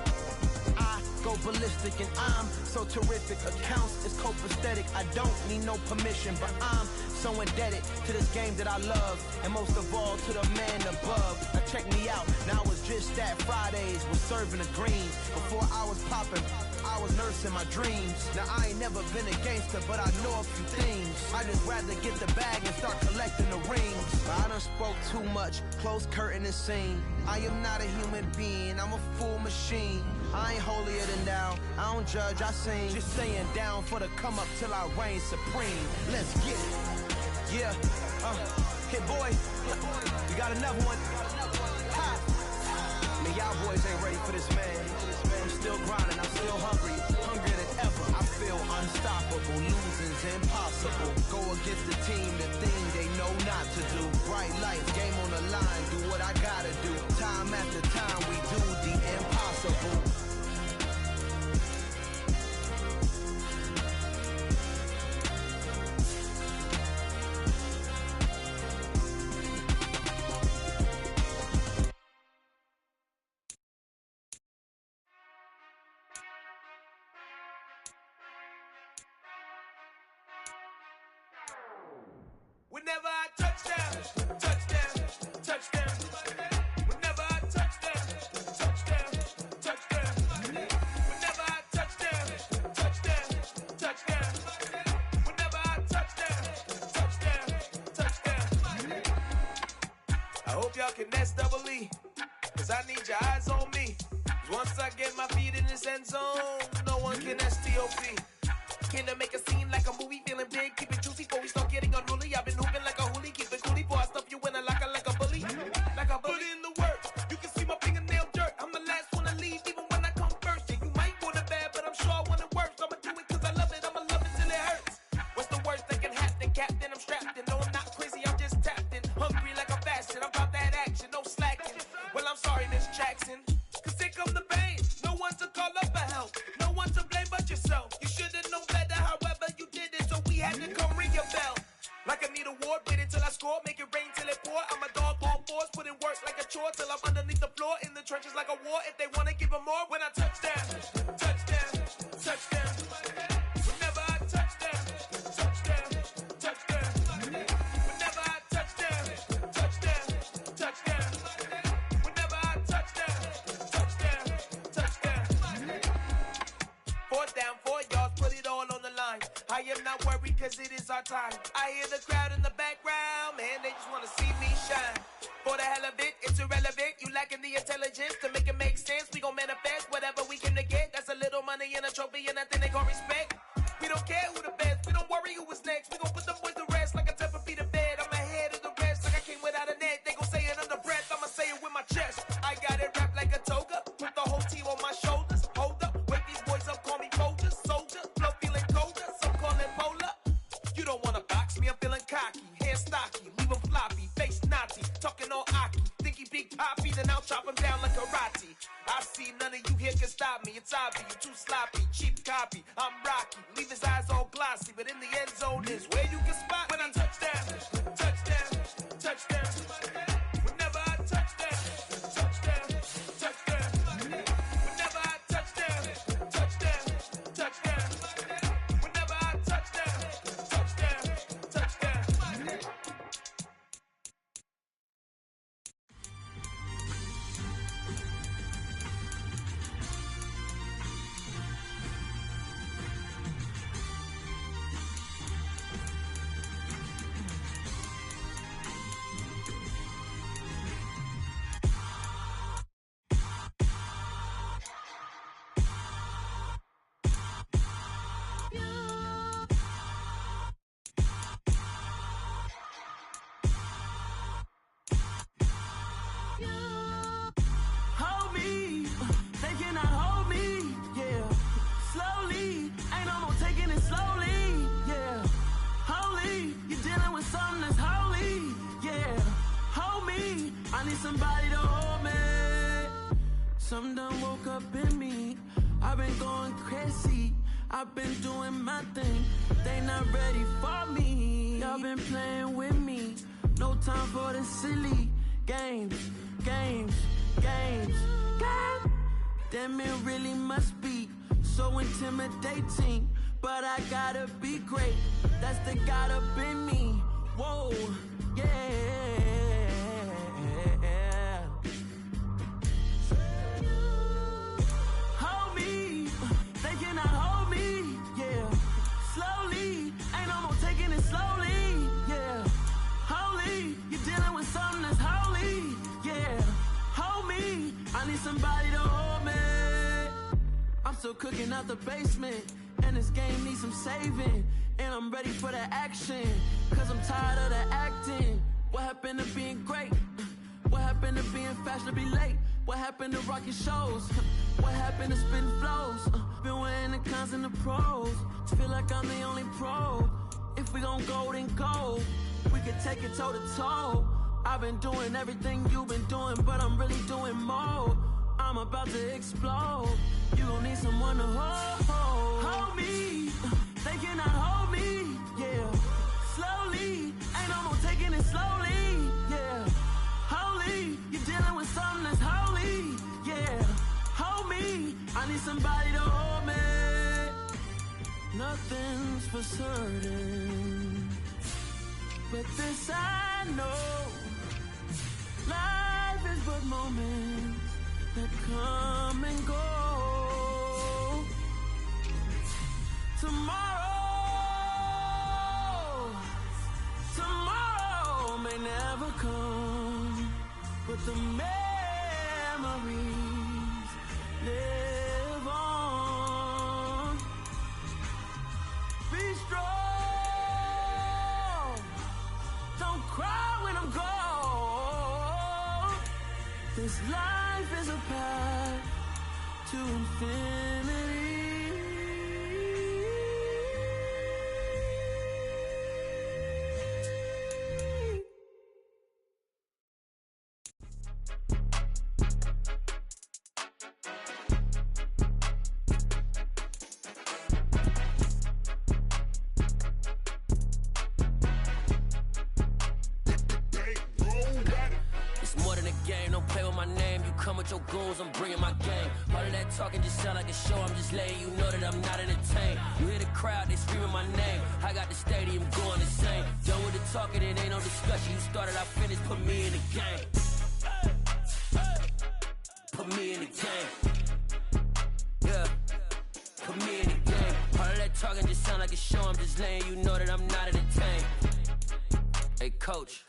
I go ballistic, and I'm so terrific. Accounts is copacetic. I don't need no permission, but I'm so indebted to this game that I love, and most of all to the man above. Now check me out, now it's just that Fridays was serving the greens. Before I was popping, I was nursing my dreams. Now I ain't never been a gangster, but I know a few things. I just rather get the bag and start collecting the rings. But I done spoke too much, close curtain and scene. I am not a human being, I'm a full machine. I ain't holier than thou, I don't judge, I sing. Just saying down for the come up till I reign supreme. Let's get it. Yeah, hit boy, we got another one. Ha! Man, y'all boys ain't ready for this, man. I'm still grinding, I'm still hungry, hungrier than ever. I feel unstoppable, losing's impossible. Go against the team, the thing they know not to do. Bright lights, game on the line, do what I gotta do. Time after time, we do the impossible. Whenever I touchdown, touchdown, touchdown. Whenever I touchdown, touchdown, touchdown. Whenever I touchdown, touchdown, touchdown. Whenever I touchdown, touchdown, touchdown. I hope y'all can S-double-E, cause I need your eyes on me. Once I get my feet in this end zone, no one can S-T-O-P. Can I make a scene like a movie, feeling big, keep it juicy before we start getting unruly. I've been hooping like a hoolie, keep it coolie before I stuff you in a locker like a bully. Like a bully. Put in the work, you can see my fingernail dirt. I'm the last one to leave, even when I come first. Yeah, you might want it bad, but I'm sure I want it worse. I'ma do it cause I love it, I'ma love it till it hurts. What's the worst that can happen, Captain? I'm strapped in, no I'm not crazy, I'm just tapped in. Hungry like I'm fasting, I'm about that action, no slacking. Well, I'm sorry, Miss Jackson, cause here come the pain. No one to call up for help, no one to blame but yourself. You should've known better, however you did it, so we had to come ring your bell. Like I need a award, wait until I score, make it rain till it pour. I'm a dog, all fours, put in work like a chore till I'm underneath the floor, in the trenches like a war. If they wanna give them more, when I touchdown, touchdown, touchdown. Whenever I touchdown, touchdown, touchdown. Whenever I touchdown, touchdown, touchdown. Whenever I touchdown, touchdown, touchdown. 4th down, 4 yards, put it all on the line. I am not worried cause it is our time. I hear the crowd in the background, man, they just wanna see me shine. For the hell of it, it's irrelevant. You lacking the intelligence to make it make sense. We gon' manifest whatever we can to get. That's a little money and a trophy and nothing they call respect. We don't care who the best, we don't worry who was next. We gon' put the boys to rest like a Tempur-Pedic to bed. I'm ahead of the rest like I came without a net. They gon' say it under breath, I'ma say it with my chest. I got it wrapped like a toga, put the whole team on my shoulders. Hold up, wake these boys up, call me Folgers, soldier. Flow feeling colder, some call it polar. You don't wanna box me, I'm feeling cocky. Hair stocky, leave him floppy, face naughty. Talking all aki, think he big poppy, then I'll chop him down. down like karate. I see none of you here can stop me. It's obvious, you too sloppy, cheap copy. I'm Rocky, leave his eyes all glossy, but in the end zone is where you can spot when I touchdown, touchdown, touchdown. Whenever I touchdown, touchdown, touchdown. Whenever I touchdown, touchdown, touchdown. Whenever I touchdown, touchdown, touchdown. Hold me, they cannot hold me, yeah. Slowly, ain't no more taking it slowly, yeah. Holy, you're dealing with something that's holy, yeah. Hold me, I need somebody to hold me. Something done woke up in me, I've been going crazy. I've been doing my thing, they not ready for me. Y'all been playing with me, no time for the silly games, games, games, games. Damn, it really must be so intimidating, but I gotta be great, that's the God up in me. Whoa, yeah. Hold me, they cannot hold me, yeah. Slowly, ain't no more taking it slowly, yeah. Holy, you're dealing with something that's holy, yeah. Hold me, I need somebody to hold me. I'm still cooking out the basement, and this game needs some saving. And I'm ready for the action, cause I'm tired of the acting. What happened to being great? What happened to being fashionably late? What happened to rocking shows? What happened to spitting flows? Been wearing the cons and the pros. Feel like I'm the only pro. If we gon' go, then go. We could take it toe to toe. I've been doing everything you've been doing, but I'm really doing more. I'm about to explode. You gon' need someone to hold. Hold me, they cannot hold me, yeah. Slowly, ain't no more taking it slowly, yeah. Holy, you're dealing with something that's holy, yeah. Hold me, I need somebody to hold me. Nothing's for certain, but this I know. Life is but moments that come and go. Tomorrow may never come, but the memories live on. Be strong, don't cry when I'm gone. This life is a path to infinity. Your goals, I'm bringing my game. All of that talking just sound like a show. I'm just letting you know that I'm not entertained. You hear the crowd, they screaming my name. I got the stadium going insane. Done with the talking, it ain't no discussion. You started, I finished, put me in the game. Put me in the game. Yeah, put me in the game. All of that talking just sound like a show. I'm just letting you know that I'm not entertained. Hey, coach,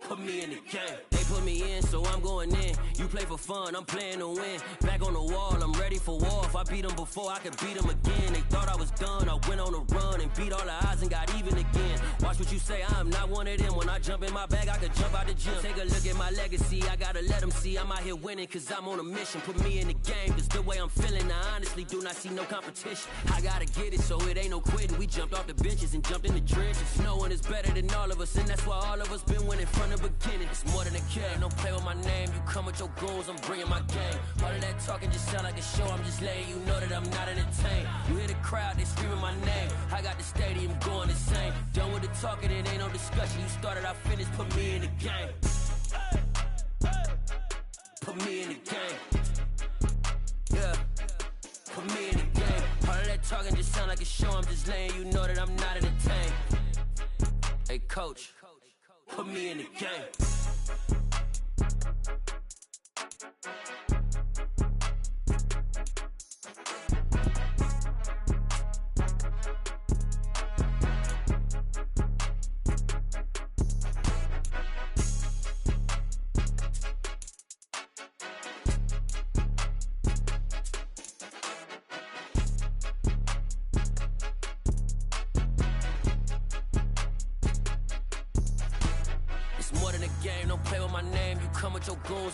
put me in the game. They put me in, so I'm going in. You play for fun, I'm playing to win. Back on the wall, I'm ready for war. If I beat them before, I could beat them again. They thought I was done, I went on a run and beat all the odds and got even again. Watch what you say, I'm not one of them. When I jump in my bag, I could jump out the gym. Take a look at my legacy, I gotta let them see I'm out here winning, cause I'm on a mission. Put me in the game, cause the way I'm feeling, I honestly do not see no competition. I gotta get it, so it ain't no quitting. We jumped off the benches and jumped in the trenches. No one is better than all of us, and that's why all of us been winning from the beginning. It's more than a kill. game, don't play with my name. You come with your goons, I'm bringing my game. All of that talking just sound like a show. I'm just letting you know that I'm not entertained. You hear the crowd, they screaming my name. I got the stadium going insane. Done with the talking, it ain't no discussion. You started, I finished, put me in the game. Put me in the game. Yeah. Put me in the game. All of that talking just sound like a show. I'm just letting you know that I'm not entertained. Hey, coach, put me in the game.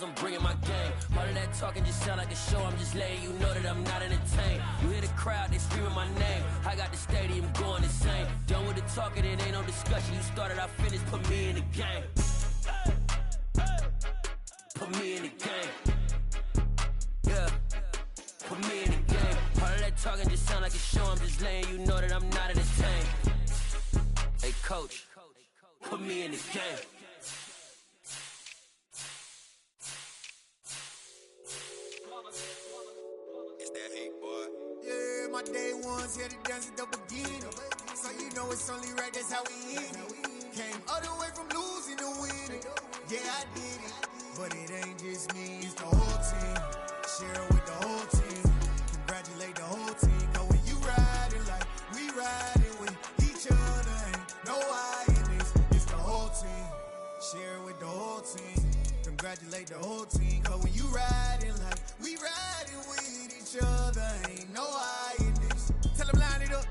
I'm bringing my game. All of that talking just sound like a show. I'm just letting you know that I'm not entertained. You hear the crowd, they screaming my name. I got the stadium going insane. Done with the talking, it ain't no discussion. You started, I finished, put me in the game. Put me in the game. Yeah. Put me in the game. All of that talking just sound like a show. I'm just letting you know that I'm not entertained. Hey, coach, put me in the game. My day ones here to dance at the beginning. So you know it's only right, that's how we end it. Came all the way from losing to winning. Yeah, I did it. But it ain't just me, it's the whole team. Share it with the whole team. Congratulate the whole team. Cause when you riding like we riding with each other, ain't no I in this. It's the whole team. Share it with the whole team. Congratulate the whole team. Cause when you riding like we riding with each other, ain't no I in this. Tell them line it up.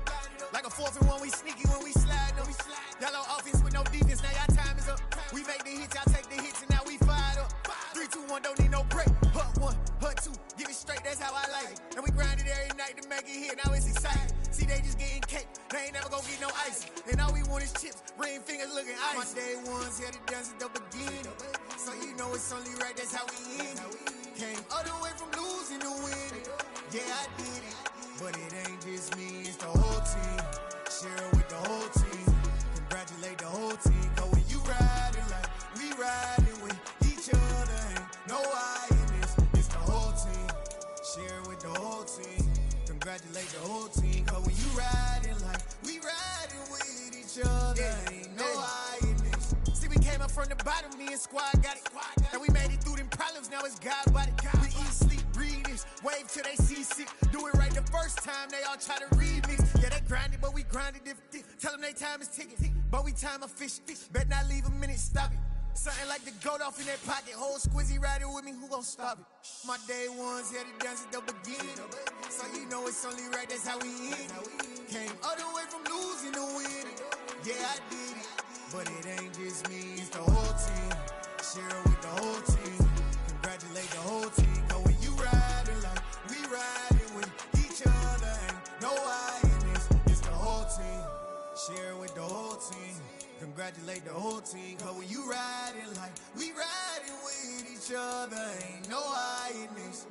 Like a 4th and 1, we sneaky when we slide them. Y'all on offense with no defense, now y'all time is up. We make the hits, y'all take the hits, and now we fired up. 3, 2, 1, don't need no break. Hut 1, hut 2, give it straight, that's how I like it. And we grind it every night to make it hit, now it's exciting. See, they just getting cake, they ain't never gonna get no ice. And all we want is chips, ring fingers looking ice. My day ones here to dance at the beginning. So you know it's only right, that's how we end it. Came all the way from losing to winning. Yeah, I did it. But it ain't just me, it's the whole team. Share it with the whole team. Congratulate the whole team. Cause when you riding like we riding with each other, ain't no I in this. It's the whole team. Share it with the whole team. Congratulate the whole team. Cause when you riding like we riding with each other, ain't no I in this. See, we came up from the bottom, me and squad got it. And we made it through them problems, now it's God body. We eat, sleep, breathe this. Wave till they see sick. Do it right the first time, they all try to remix. Yeah, they grinded, but we grinded different. Tell them they time is ticking, but we time efficient. Bet not leave a minute, stop it. Something like the goat off in their pocket. Whole squizzy riding with me, who gon' stop it? My day ones here to dance at the beginning. So you know it's only right, that's how we end it. Came all the way from losing to winning. Yeah, I did it. But it ain't just me, it's the whole team. Share it with the whole team. Congratulate the whole team. Cause when you riding like we riding with each other, ain't no I in this. It's the whole team. Share it with the whole team. Congratulate the whole team. Cause when you riding like we riding with each other, ain't no I in this.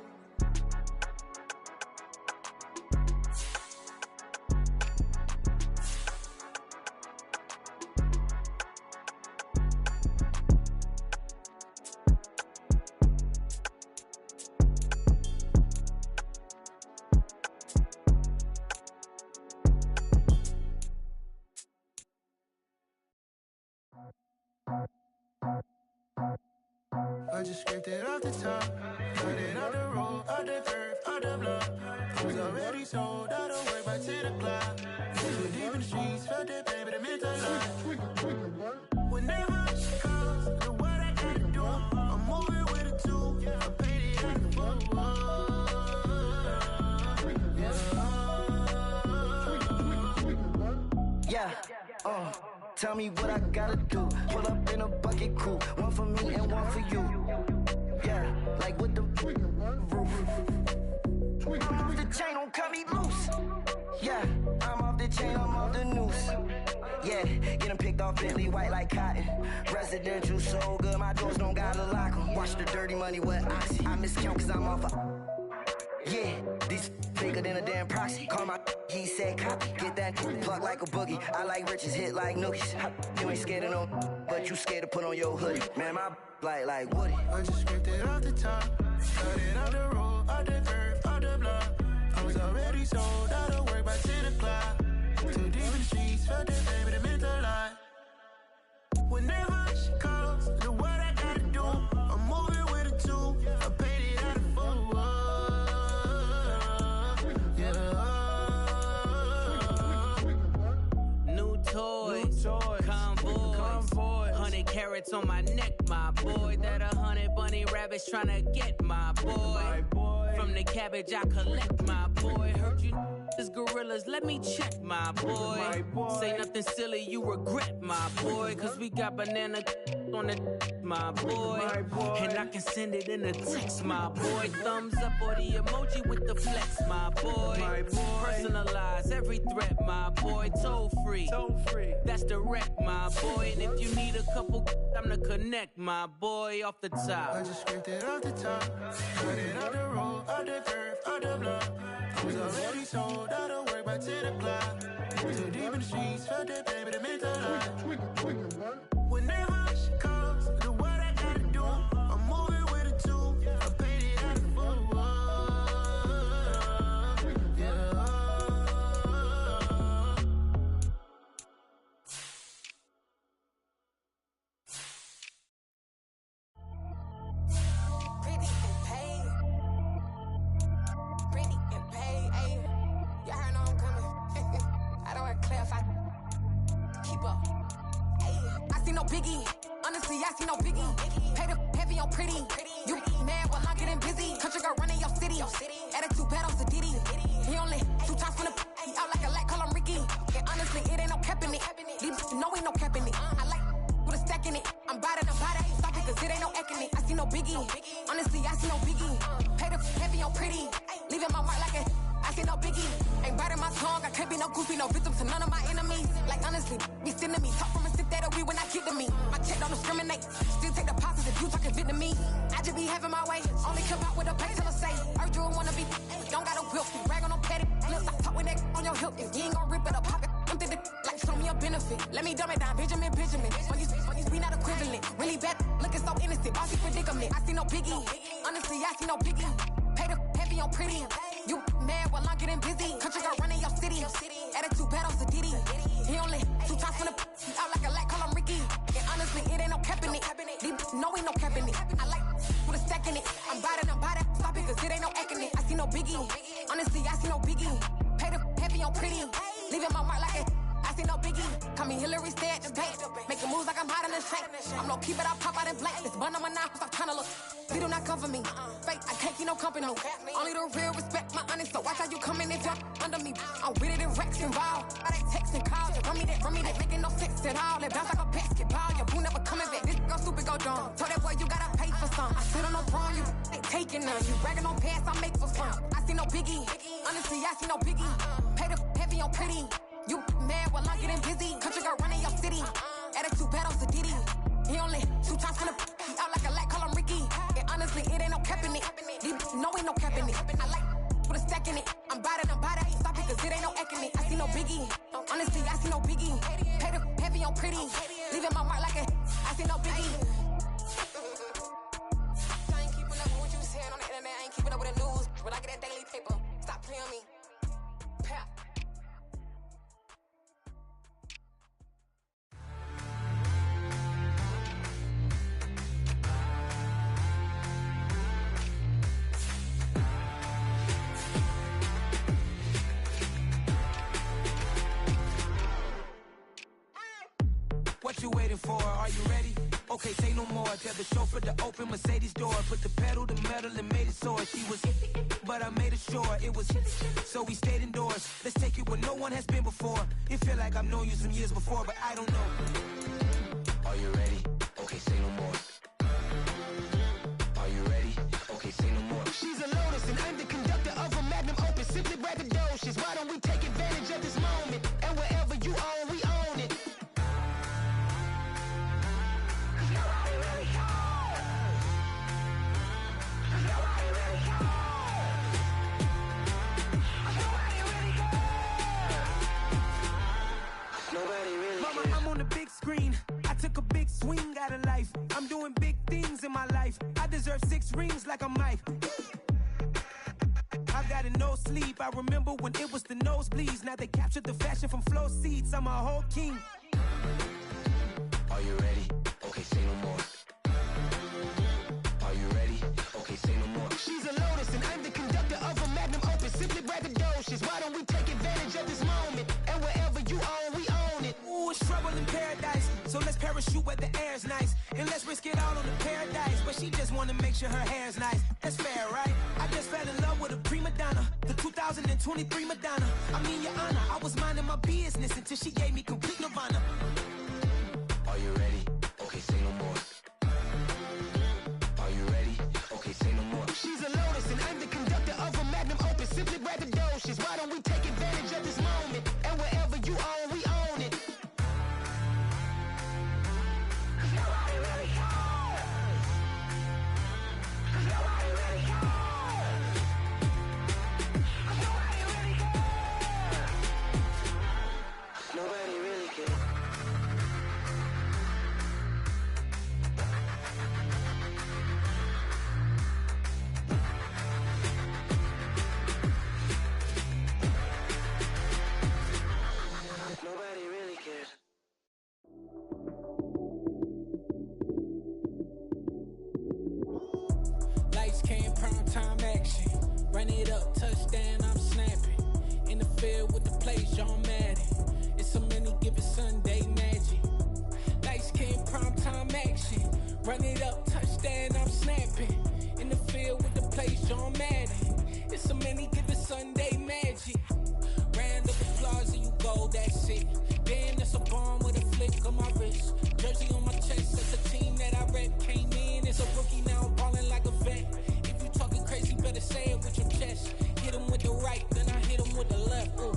I just scraped it off the top, cut it out the road, out the curve, out the block. Was already sold, out of work by 10 o'clock. Too deep in the streets, felt that pain, but it meant a lot. Whenever she calls, the what I gotta do, I'm moving with a two, I'm painted like a fool. Yeah, tell me what I gotta do. Pull up in a bucket crew, one for me and one for you. Yeah, like with the roof. I'm off the chain, don't cut me loose. Yeah, I'm off the chain, I'm off the noose. Yeah, get him picked off off Bentley white like cotton. Residential so good, my doors don't gotta lock 'em. Watch the dirty money with oxy. I miscount cause I'm off yeah, these bigger than a damn proxy. Call my he said copy. Get that plug like a boogie. I like riches, hit like nookies. You ain't scared of no, but you scared to put on your hoodie. Man, my like Woody. I just scraped it off the top, cut it off the road, off the curve, off the block. I was already sold out of work by 10 o'clock. Too deep in the streets, felt that baby, that meant a lot. Whenever she calls, do what I gotta do. I'm moving with a two, I paid it out of full. Yeah. New toys, convoy, 100 carats on my neck, my boy. That 100 bunny rabbits tryna get my boy. From the cabbage I collect, my boy. Heard you is gorillas, let me check, my boy. Say nothing silly, you regret, my boy. Cause we got banana on the my boy. And I can send it in a text, my boy. Thumbs up or the emoji with the flex, my boy. Personalize every threat, my boy. Toll free, that's direct, my boy. And if you need a couple, I'm the connect, my boy. Off the top, I just scraped it off the top, cut it off the road, off the curve, off the block. I was already sold out of work by 10 o'clock. Too deep in the streets, felt that baby, that meant a lot. Whenever she calls, do what I gotta do. I'm moving with a two, I paid it out of full. Yeah. Pretty and paid. Pretty and paid, ayy. Y'all heard know I'm coming. I don't want to clarify. Keep up. Ayy. I see no biggie. Honestly, I see no biggie. Pay the heavy on pretty. You mad while I'm getting busy. Country girl running your city. Attitude bad on Sadidi. He only 2 times from the he out like a light, call him Ricky. And honestly, it ain't no cap in it. These know ain't no cap in it. I like with a stack in it. I'm bad. Stop it, cause it ain't no eck in it. I see no biggie. Honestly, I see no biggie. Pay the heavy on pretty. Leaving my mark like a I see no biggie. Ain't biting my tongue. I can't be no goofy, no victim to none of my enemies. Like honestly, be sending me talk from a sit that we when I get to me. My check don't discriminate. Still take deposits if you talking Vietnamese. I just be having my way. Only come out with a pay till I say. Urge you wanna be. Don't got a whip. Rag on no petty. Let's stop talk with that on your hip. If you ain't gon' rip it up, pop it. I'm thinking like show me a benefit. Let me dumb it down, Benjamin. On these we not equivalent. Really bad, looking so innocent. Bossy predicament. I see no biggie. Honestly, I see no biggie. Pay the heavy on pretty. You mad while I'm getting busy. Country girl running your city. Attitude bad on Sadidi. He only 2 times from the he out like a light, call him Ricky. And honestly, it ain't no cap in it. These know ain't no cap in it. I like with a stack in it. I'm bad. Stop it, cause it ain't no eck in it. I see no biggie. Honestly, I see no biggie. Pay the heavy on pretty. Leaving my mark like a I see no biggie. Call me Hillary, stay at the bank. Making moves like I'm hiding in shank. I'm low key, but I pop out in blank. This bun on my knife, stop trying to look. They do not come for me. Fake, I can't keep no company. Only the real respect my honest. So watch how you coming if you're under me. I'm with it in Rex involved. I they text and call. Just run me that. Making no sense at all. They bounce like a basketball. Your boo never coming back. This go stupid, go dumb. Told that boy you gotta pay for some. I sit on no throne, you ain't taking none. You bragging on pants, I make for fun. I see no biggie. Honestly, I see no biggie. Pay the heavy on pretty. You mad while I'm getting busy. Country girl running your city. Attitude bad on Sadidi. He only 2 times from the he out like a light, call him Ricky. And honestly, it ain't no cap in it. These know ain't no cap in it. I like with a stack in it. I'm bad. Stop it, cause it ain't no eck in it. I see no biggie. Honestly, I see no biggie. Pay the heavy on pretty. Leaving my mark like a I see no biggie. I ain't keeping up with what you saying on the internet. I ain't keeping up with the news. But I get that daily paper. Stop playing on me. Pap. What you waiting for? Are you ready? Okay, say no more. Tell the chauffeur to open Mercedes door. Put the pedal to metal and made it soar. She was but I made it sure it was so we stayed indoors. Let's take it where no one has been before. It feel like I've known you some years before, but I don't know. Are you ready? Okay, say no more. Are you ready? Okay, say no more. She's a Lotus and I'm the conductor of a magnum opus. Simply braggadocious. Why don't we take advantage of this moment? And wherever you own, we own it. like I'm Mike. I've got no sleep. I remember when it was the nosebleeds. Now they captured the fashion from flow seats. I'm a whole king. Are you ready? Okay, say no more. Are you ready? Okay, say no more. She's a lotus and I'm the conductor of a magnum opus. Simply braggadocious. Why don't we take advantage of this moment? And wherever you own, we own it. Ooh, it's trouble in paradise. So let's parachute where the air's nice. And let's risk it all on the paradise. But she just wanna make sure her hair's nice. That's fair, right? I just fell in love with a prima donna. The 2023 Madonna. I mean, your honor, I was minding my business until she gave me complete nirvana. Are you ready? Okay, say no more. Are you ready? Okay, say no more. She's a lotus and I'm the conductor of a magnum opus. Simply braggadocious. Why don't we take advantage of this moment? And wherever you own, we own it. Nobody really cares. Nobody really cares. Nobody really cares. Nobody really cares. Nobody really cares. Lights came, prime time action. Run it up, touchdown, I'm snapping. In the field with the plays, John Madden. It's a many given Sunday magic. Lights came, prime time action. Run it up, touchdown, I'm snapping. In the field with the plays, John Madden. It's a many given Sunday magic. Round of applause and you go, that's it. Damn, that's a bomb with a flick on my wrist. Jersey on my chest, that's the team that I rep. Came in as a rookie, now I'm ballin' like a vet. If you talking crazy, better say it with your chest. Hit him with the right, then I hit him with the left. Ooh,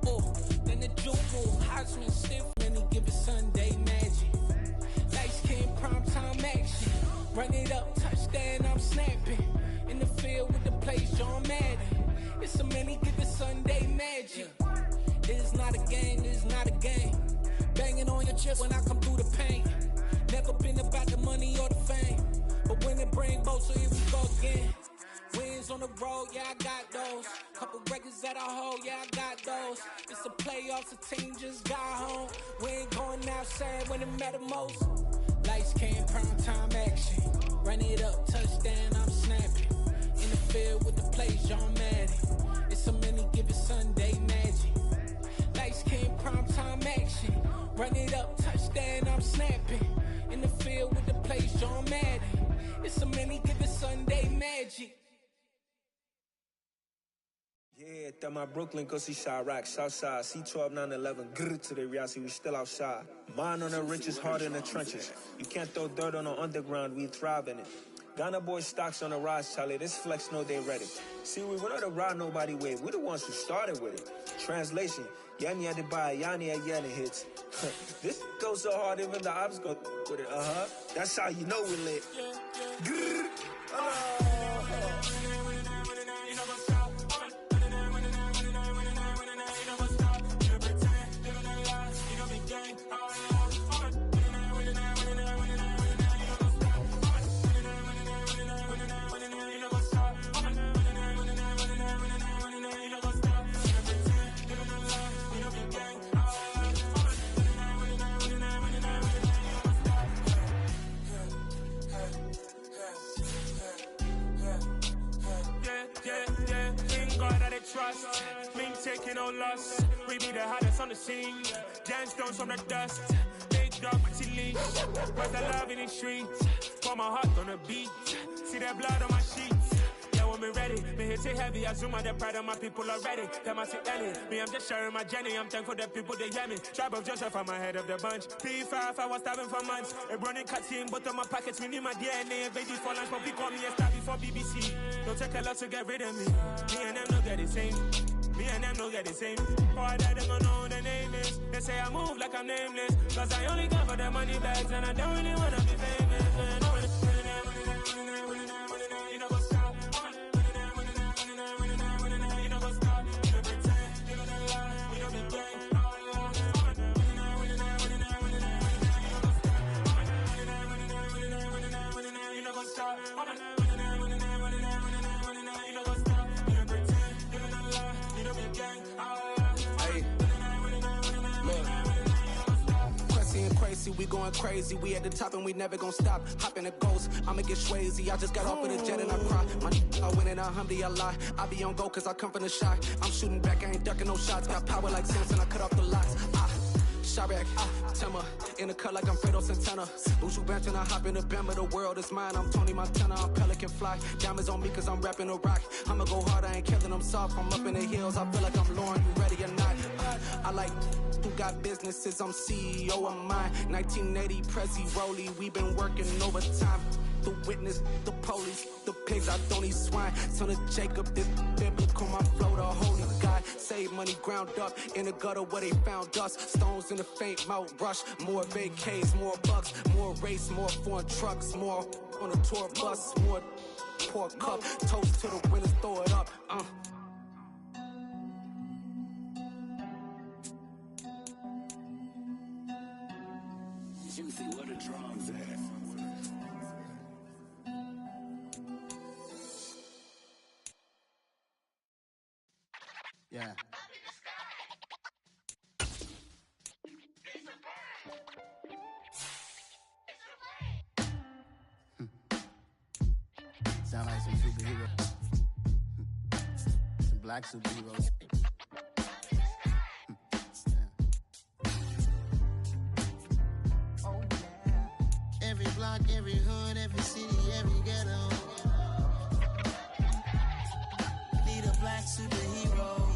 ooh. Then the juke move, Heisman stiff, many give it Sunday magic. Lights came, prime time action. Run it up, touchdown, I'm snapping. In the field with the plays, John Madden. It's a many give it Sunday magic. This is not a game, this is not a game. Banging on your chest when I come through the pain. Never been about the money or the fame. But when it bring both, so here we go again. Wins on the road, yeah, I got those. Couple records that I hold, yeah, I got those. It's the playoffs, the team just got home. We ain't going outside when it matter most. Lights came, prime time action. Run it up, touchdown, I'm snapping. In the field with the plays, John Madden. It's a many given Sunday magic. Lights came, prime time action. Run it up, touchdown, I'm snapping. In the field with the plays, John Madden. It's a many given Sunday magic. Yeah, that my Brooklyn, go see Chirac, Southside, C12, 911, grrr to the reality, we still outside. Mine on the richest, heart in the trenches. You can't throw dirt on the underground, we thrive in it. Ghana boys stocks on the rise, Charlie, this flex know they ready. See, we were not to ride nobody with, we the ones who started with it. Translation, Yani had to buy, Yani had Yanni hits. This goes so hard, even the ops go with it, That's how you know we lit. Grrr, trust, me taking no loss. We be the hottest on the scene. Gemstones from the dust. Big dog, but she leash. Where's the love in the streets? Pour my heart on the beat. See that blood on my sheets. Yeah, when me ready, me hit it heavy. I zoom out the pride of my people already. Them I see Ellie. Me, I'm just sharing my journey. I'm thankful the people they hear me. Tribe of Joseph, I'm ahead of the bunch. P5, I was starving for months. A running cuts in, but on my pockets, we need my DNA. Veggies for lunch, but we call me a star before BBC. Don't take a lot to get rid of me. Me and them no get the same. Me and them no get the same. Boy, that they gon' know the name is. They say I move like I'm nameless. Cause I only come for the money bags and I don't really wanna be famous. You know what's up? You know what's up? You know pretend. You know lie. You know be gang. You know what's up? lazy, we going crazy. We at the top and we never gonna stop. Hop in the ghost, I'ma get Swayze. I just got off of the jet and I cry. I win in a Humvee, I lie. I be on go cause I come from the shot. I'm shooting back, I ain't ducking no shots. Got power like Samson, I cut off the locks. Sharek, Timmer, in the cut like I'm Fredo Santana. Buju Banton, I hop in the Bama, the world is mine. I'm Tony Montana, I'm Pelican Fly. Diamonds on me cause I'm rapping a rock. I'ma go hard, I ain't killing them soft. I'm up in the hills, I feel like I'm Lauren, you ready or not? I like who got businesses, I'm CEO of mine. 1980 Prezi Rolly, we been working overtime. The witness, the police, the pigs, I don't eat swine. Son of Jacob, this biblical, my flow, the holy God. Save money ground up in the gutter where they found us. Stones in the faint mouth rush. More vacays, more bucks, more race, more foreign trucks, more on a tour bus, more pour cup. Toast to the winners, throw it up. Juicy, what a drums at. Yeah. Sound like some superheroes. Some black superheroes. Oh, yeah. Every block, every hood, every city, every ghetto. Need a black superhero.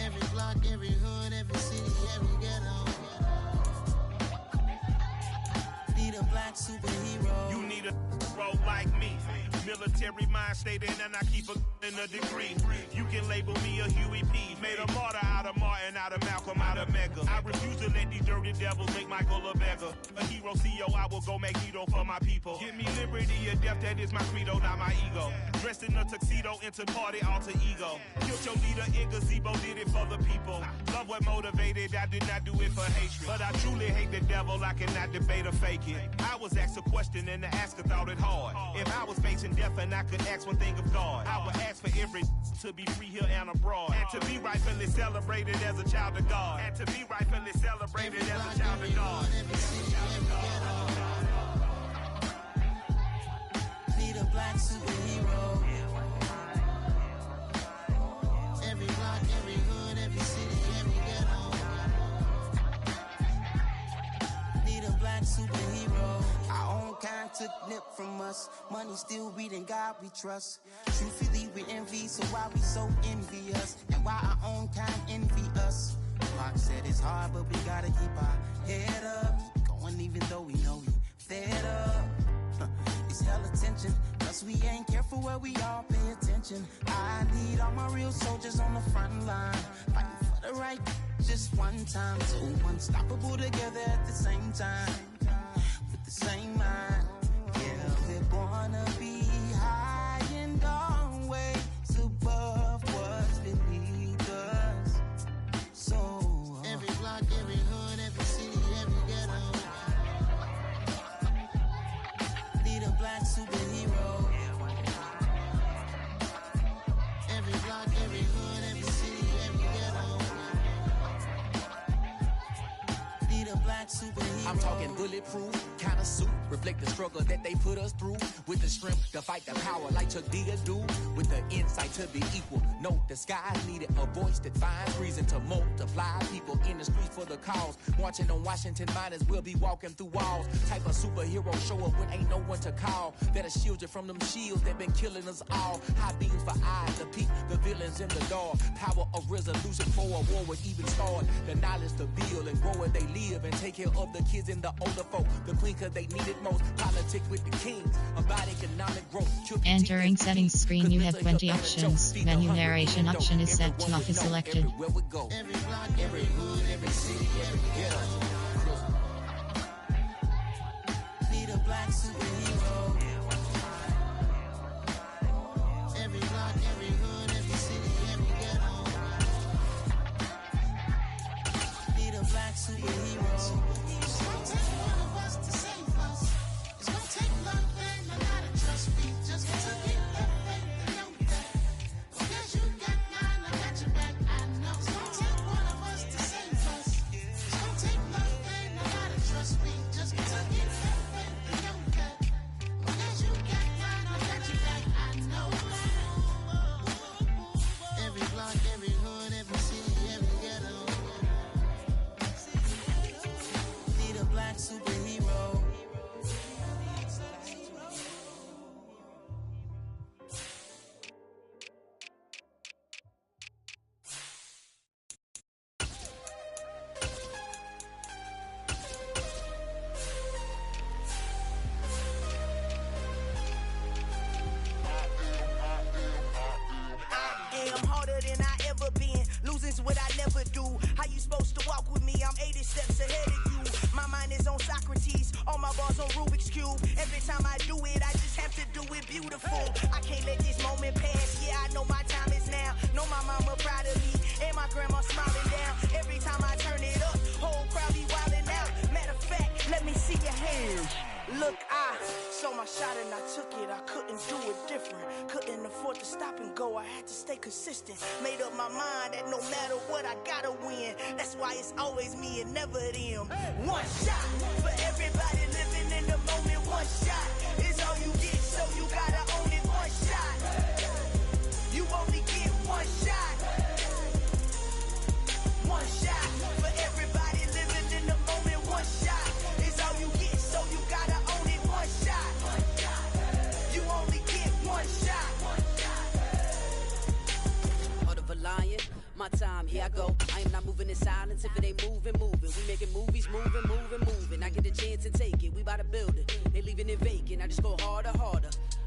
Every block, every hood, every city, every ghetto. Need a black superhero. You need a role like me. Military mind state in and I keep a degree. You can label me a Huey P. Made a martyr out of Martin, out of Malcolm, out of Mega. I refuse to let these dirty devils make Michael a beggar. A hero CEO, I will go Magneto for my people. Give me liberty or death, that is my credo, not my ego. Dressed in a tuxedo, into party, alter ego. Killed your leader in gazebo, did it for the people. Love what motivated, I did not do it for hatred. But I truly hate the devil, I cannot debate or fake it. I was asked a question and the asker thought it hard. If I was facing death and I could ask one thing of God, I would ask for every to be free here and abroad. And to be rightfully celebrated as a child of God. And to be rightfully celebrated as a child of God. Need a black superhero. Every block, every hood, every city, every ghetto. Need a black superhero. Our own kind took nip from us. Money still reading God we trust. Truthfully we envy, so why we so envious? And why our own kind envy us? Mark said it's hard, but we gotta keep our head up. Going even though we know we fed up. It's hell attention, plus we ain't careful where we all pay attention. I need all my real soldiers on the front line, fighting for the right just one time. So unstoppable together at the same time, with the same mind. Yeah, we're gonna be high and always above what's beneath us. So every block, every hood, every city, every ghetto. Need a black superhero. Every block, every hood, every city, every ghetto. Need a black superhero. I'm talking bulletproof kind of suit, reflect the struggle that they put us through. With the strength to fight the power like Chuck D do. With the insight to be equal. Note the skies needed a voice that finds reason to multiply. People in the streets for the cause. Marching on Washington, might as well be walking through walls. Type of superhero show up when ain't no one to call. That'll shield you from them shields that been killing us all. High beams for eyes to peek the villains in the dark. Power of resolution for a war would even start. The knowledge to build and grow where they live and take care of the kids and the older folk. The queen cause they need it most. Politics with the kings about economic growth. Entering settings screen, you have 20 options. Menu narration option is set to off is selected. Every block, every hood, every city, every ghetto. Need a black superhero. Every block, every hood, every city, every ghetto. Need a black superhero. It's gonna take one of us to save us. It's gonna take love and a lot of trust. We just got to keep that faith and know that. Because you got mine, I got your back, I know. It's gonna take one of us to save us. It's gonna puzzles on Rubik's Cube. Every time I do it, I just have to do it beautiful. I can't let this moment pass. Yeah, I know my time is now. Know my mama proud of me, and my grandma smiling down. Every time I turn it up, whole crowd be wildin' out. Matter of fact, let me see your hands. Look, I saw my shot and I took it. I couldn't do it different. Couldn't afford to stop and go. I had to stay consistent. Made up my mind that no matter what, I gotta win. That's why it's always me and never them. One shot for everybody living in the moment. One shot is all you get, so you gotta own it. One shot. You only get one shot. One shot for everybody living in the moment. One shot is all you get, so you gotta own it. One shot. You only get one shot. Order of a lion, my time, here I go. I am not moving in silence if it ain't moving. We making movies, moving. I get a chance and take it. We bout to build it. They leaving it vacant. I just go harder.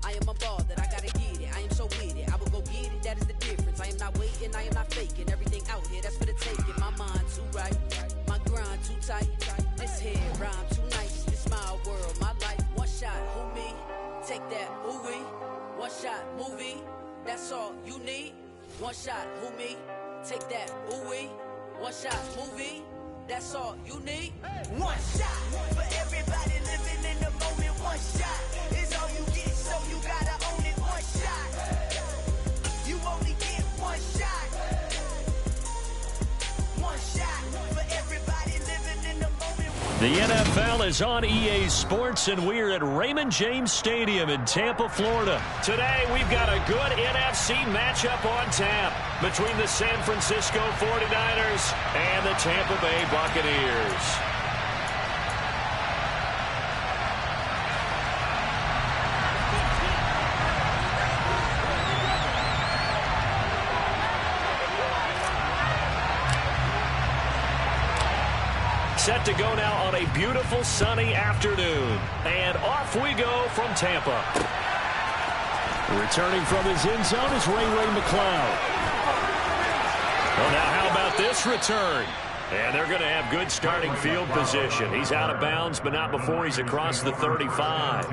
I am unbothered, I gotta get it. I am so with it. I will go get it, that is the difference. I am not waiting, I am not faking. Everything out here, that's for the taking. My mind too right, my grind too tight. This here rhyme too nice. This my world, my life. One shot, who me? Take that, who we? One shot, movie. That's all you need. One shot, who me? Take that, who we? One shot, movie. That's all you need. One shot for everybody living in the moment. One shot is all you get, so you gotta own it. One shot. You only get one shot. One shot for everybody living in the moment. The NFL is on EA Sports, and we're at Raymond James Stadium in Tampa, Florida. Today, we've got a good NFC matchup on tap between the San Francisco 49ers and the Tampa Bay Buccaneers. Set to go now on a beautiful sunny afternoon. And off we go from Tampa. Returning from his end zone is Ray McCloud. Well, now how about this return? And they're going to have good starting field position. He's out of bounds, but not before he's across the 35.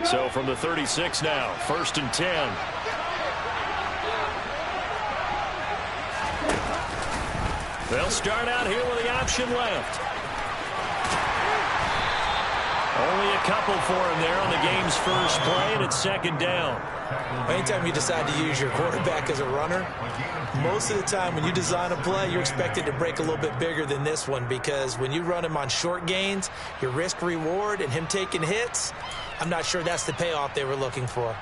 So from the 36 now, 1st and 10. They'll start out here with the option left. Only a couple for him there on the game's first play, and it's 2nd down. Anytime you decide to use your quarterback as a runner, most of the time when you design a play, you're expected to break a little bit bigger than this one, because when you run him on short gains, your risk-reward and him taking hits, I'm not sure that's the payoff they were looking for.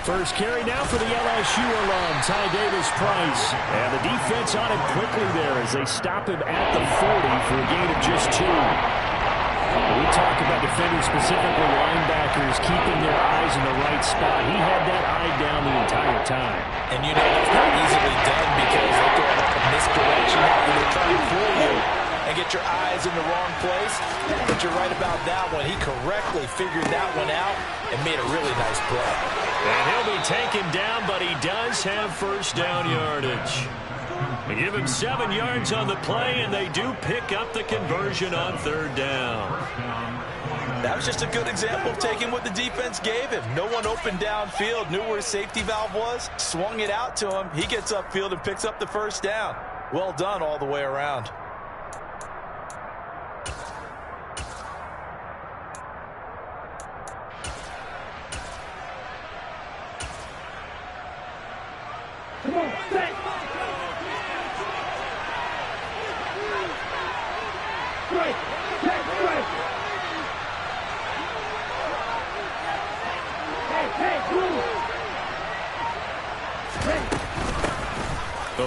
First carry now for the LSU alum, Ty Davis-Price. And the defense on him quickly there as they stop him at the 40 for a gain of just 2. We talk about defenders, specifically linebackers, keeping their eyes in the right spot. He had that eye down the entire time. And you know that's not easily done because they throw it up in misdirection when they try to fool you and get your eyes in the wrong place. But you're right about that one. He correctly figured that one out and made a really nice play. And he'll be taken down, but he does have first down yardage. They give him 7 yards on the play, and they do pick up the conversion on 3rd down. That was just a good example of taking what the defense gave him. No one open downfield, knew where his safety valve was, swung it out to him. He gets upfield and picks up the first down. Well done all the way around. Come on, set. Straight. Check straight. Hey, move.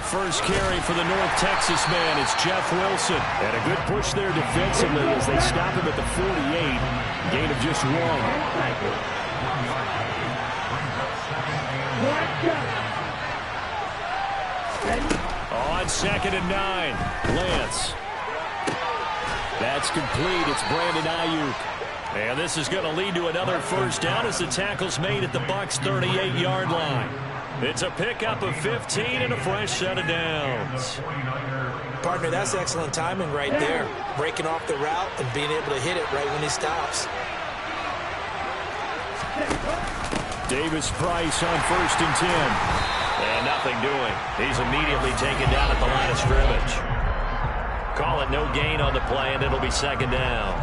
first carry for the North Texas man. It's Jeff Wilson. And a good push there defensively as they stop him at the 48. Gain of just 1. On 2nd and 9, Lance. That's complete. It's Brandon Ayuk. And this is going to lead to another first down as the tackle's made at the Bucs' 38-yard line. It's a pickup of 15 and a fresh set of downs. Partner, that's excellent timing right there. Breaking off the route and being able to hit it right when he stops. Davis Price on 1st and 10. And nothing doing. He's immediately taken down at the line of scrimmage. Call it no gain on the play, and it'll be 2nd down.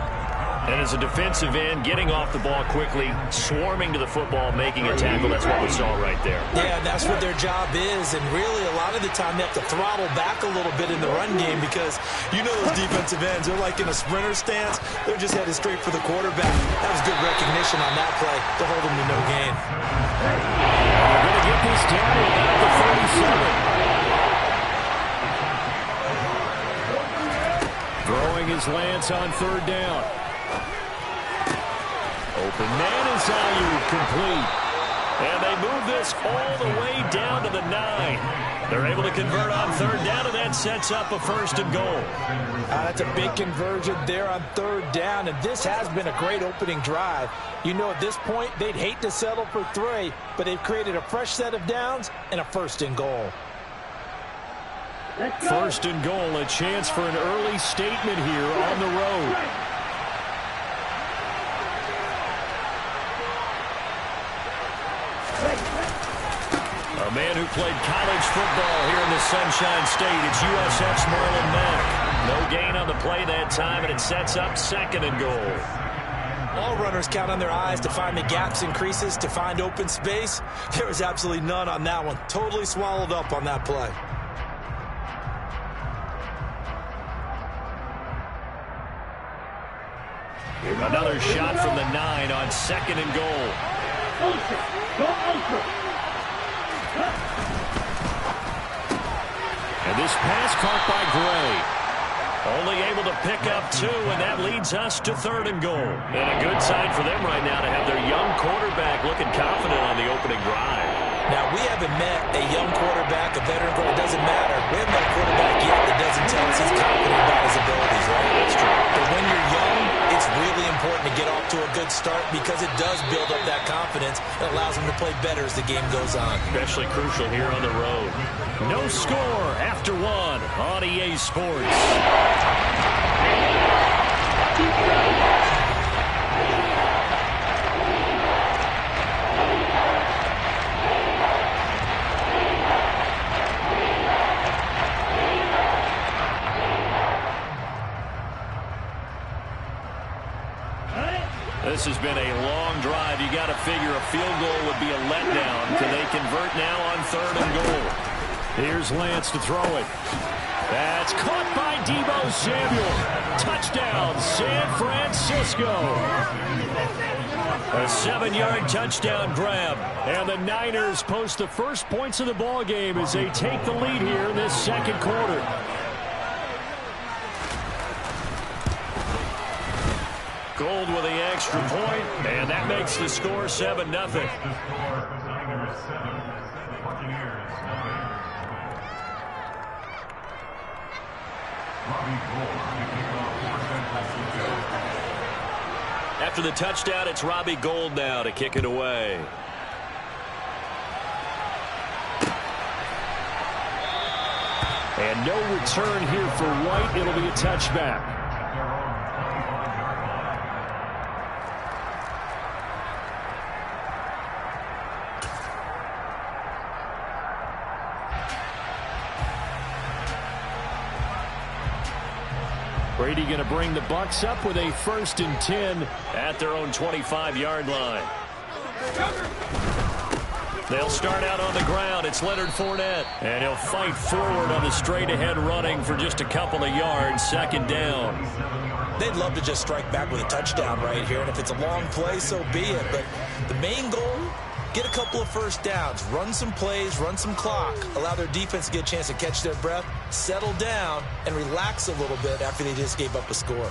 And as a defensive end, getting off the ball quickly, swarming to the football, making a tackle, that's what we saw right there. Yeah, that's what their job is, and really a lot of the time they have to throttle back a little bit in the run game because you know those defensive ends, they're like in a sprinter stance. They're just headed straight for the quarterback. That was good recognition on that play to hold them to no gain. We're going to get this down to about the 37. Throwing his Lance on 3rd down. Open man is Ayuk, complete. And they move this all the way down to the 9. They're able to convert on 3rd down, and that sets up a 1st and goal. That's a big conversion there on 3rd down, and this has been a great opening drive. You know, at this point, they'd hate to settle for 3, but they've created a fresh set of downs and a 1st and goal. 1st and goal, a chance for an early statement here on the road. A man who played college football here in the Sunshine State. It's USF's Marlon Mack. No gain on the play that time, and it sets up 2nd and goal. All runners count on their eyes to find the gaps and creases, to find open space. There was absolutely none on that one. Totally swallowed up on that play. Another shot from the 9 on 2nd and goal. And this pass caught by Gray. Only able to pick up 2, and that leads us to 3rd and goal. And a good sign for them right now to have their young quarterback looking confident on the opening drive. Now, we haven't met a young quarterback, a veteran quarterback, it doesn't matter. We haven't met a quarterback yet that doesn't tell us he's confident about his abilities, right? That's true. But when you're young, it's really important to get off to a good start because it does build up that confidence and allows him to play better as the game goes on. Especially crucial here on the road. No score after 1 on EA Sports. This has been a long drive. You got to figure a field goal would be a letdown. Can they convert now on 3rd and goal? Here's Lance to throw it. That's caught by Deebo Samuel. Touchdown, San Francisco. A 7-yard touchdown grab. And the Niners post the first points of the ball game as they take the lead here in this 2nd quarter. Gold with the extra point, and that makes the score 7-0. After the touchdown, it's Robbie Gould now to kick it away. And no return here for White. It'll be a touchback. Brady going to bring the Bucs up with a 1st and 10 at their own 25-yard line. They'll start out on the ground. It's Leonard Fournette. And he'll fight forward on the straight-ahead running for just a couple of yards. 2nd down. They'd love to just strike back with a touchdown right here. And if it's a long play, so be it. But the main goal, get a couple of first downs, run some plays, run some clock, allow their defense to get a chance to catch their breath, settle down, and relax a little bit after they just gave up a score.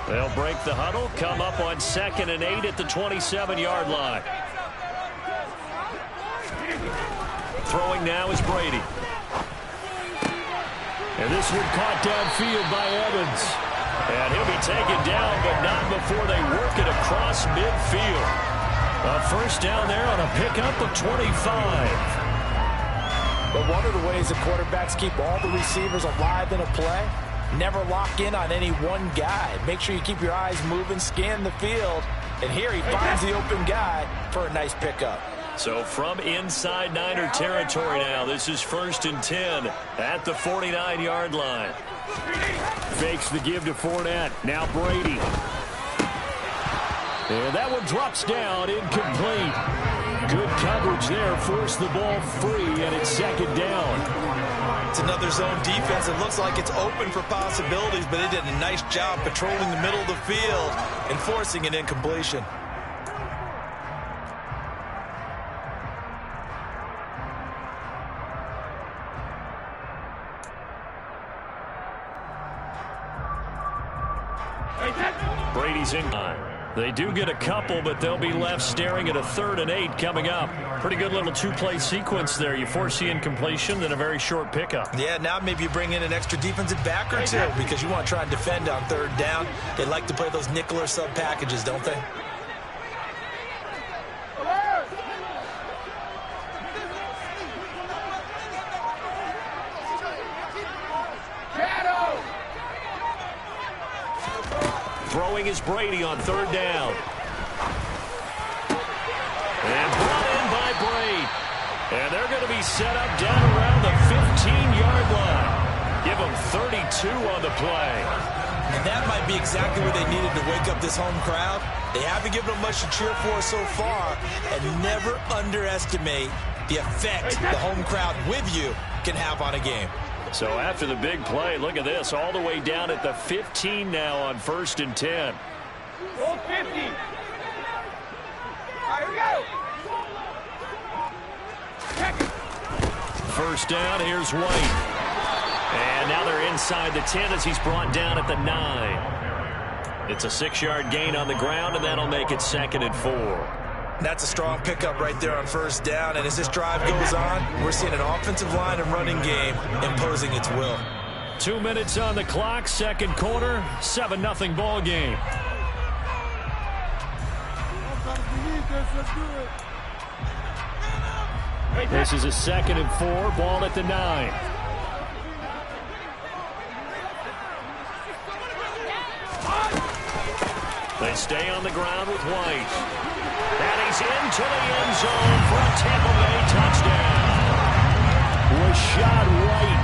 They'll break the huddle, come up on 2nd and 8 at the 27-yard line. Throwing now is Brady. And this one caught downfield by Evans. And he'll be taken down, but not before they work it across midfield. A first down there on a pickup of 25. But one of the ways that quarterbacks keep all the receivers alive in a play, never lock in on any one guy. Make sure you keep your eyes moving, scan the field, and here he finds the open guy for a nice pickup. So from inside Niner territory now, this is 1st and 10 at the 49-yard line. Fakes the give to Fournette. Now Brady. And that one drops down, incomplete. Good coverage there, forced the ball free, and it's 2nd down. It's another zone defense. It looks like it's open for possibilities, but they did a nice job patrolling the middle of the field and forcing an incompletion. Brady's in. They do get a couple, but they'll be left staring at a 3rd and 8 coming up. Pretty good little two-play sequence there. You force the incompletion, then a very short pickup. Yeah, now maybe you bring in an extra defensive back or two because you want to try and defend on 3rd down. They like to play those nickel or sub packages, don't they? Throwing is Brady on 3rd down. And brought in by Brady. And they're going to be set up down around the 15-yard line. Give them 32 on the play. And that might be exactly what they needed to wake up this home crowd. They haven't given them much to cheer for so far. And never underestimate the effect the home crowd with you can have on a game. So after the big play, look at this, all the way down at the 15 now on 1st and 10. Go 50. All right, we go. First down, here's White. And now they're inside the 10 as he's brought down at the 9. It's a 6-yard gain on the ground, and that'll make it 2nd and 4. That's a strong pickup right there on 1st down. And as this drive goes on, we're seeing an offensive line and running game imposing its will. 2 minutes on the clock, 2nd quarter, 7-0 ball game. This is a 2nd and 4, ball at the 9. They stay on the ground with White. And he's into the end zone for a Tampa Bay touchdown. Rashad White.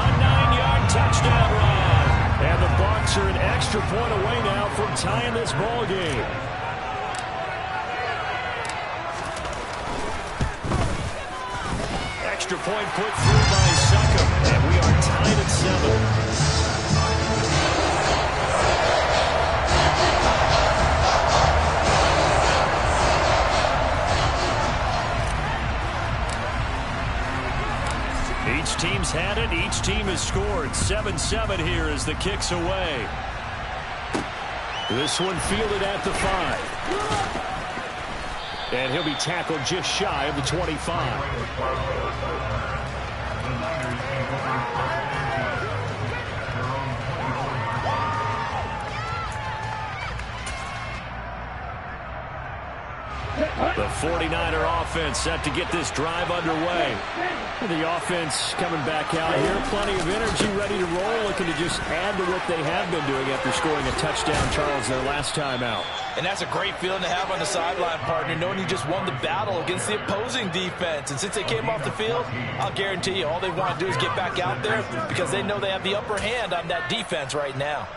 A 9-yard touchdown run. And the Bucs are an extra point away now from tying this ball game. Extra point put through by Succop. And we are tied at 7. Each team's had it. Each team has scored. 7-7 here as the kick's away. This one fielded at the 5. And he'll be tackled just shy of the 25. The 49er offense set to get this drive underway. The offense coming back out here. Plenty of energy, ready to roll, looking to just add to what they have been doing after scoring a touchdown, Charles, their last time out. And that's a great feeling to have on the sideline, partner, knowing you just won the battle against the opposing defense. And since they came off the field, I'll guarantee you all they want to do is get back out there because they know they have the upper hand on that defense right now.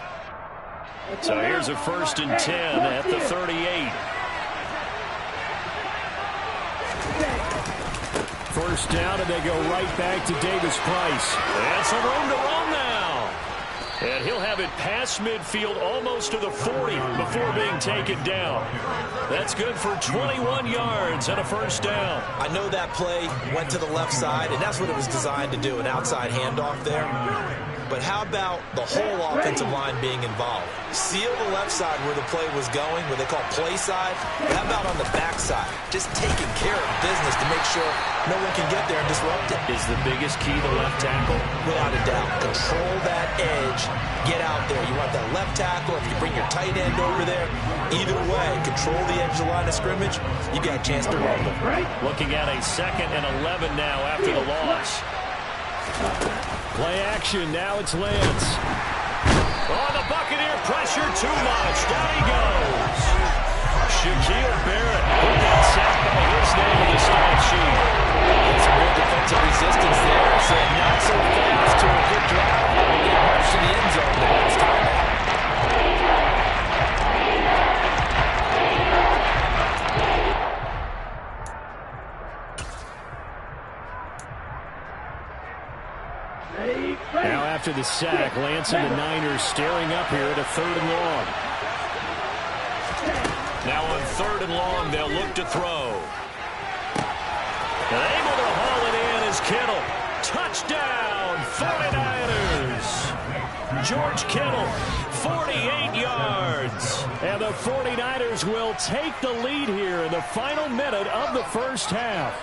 So here's a 1st and 10 at the 38. First down, and they go right back to Davis Price. And some room to run now. And he'll have it past midfield almost to the 40 before being taken down. That's good for 21 yards and a first down. I know that play went to the left side, and that's what it was designed to do, an outside handoff there. But how about the whole offensive line being involved? Seal the left side where the play was going, what they call play side. But how about on the back side? Just taking care of business to make sure no one can get there and disrupt it. Is the biggest key the left tackle? Without a doubt. Control that edge. Get out there. You want that left tackle. If you bring your tight end over there, either way, control the edge of the line of scrimmage, you got a chance to run them. Looking at a 2nd and 11 now after the loss. Play action. Now it's Lance. Oh, the Buccaneer pressure too much. Down he goes. Shaquille Barrett put that sack by his name in the stat sheet. Some real defensive resistance there. So not so fast to a good drive. We get much to the end zone the next time out. Now after the sack, Lance and the Niners staring up here at a 3rd and long. Now on 3rd and long, they'll look to throw. And able to haul it in is Kittle. Touchdown, 49ers. George Kittle, 48 yards. And the 49ers will take the lead here in the final minute of the first half.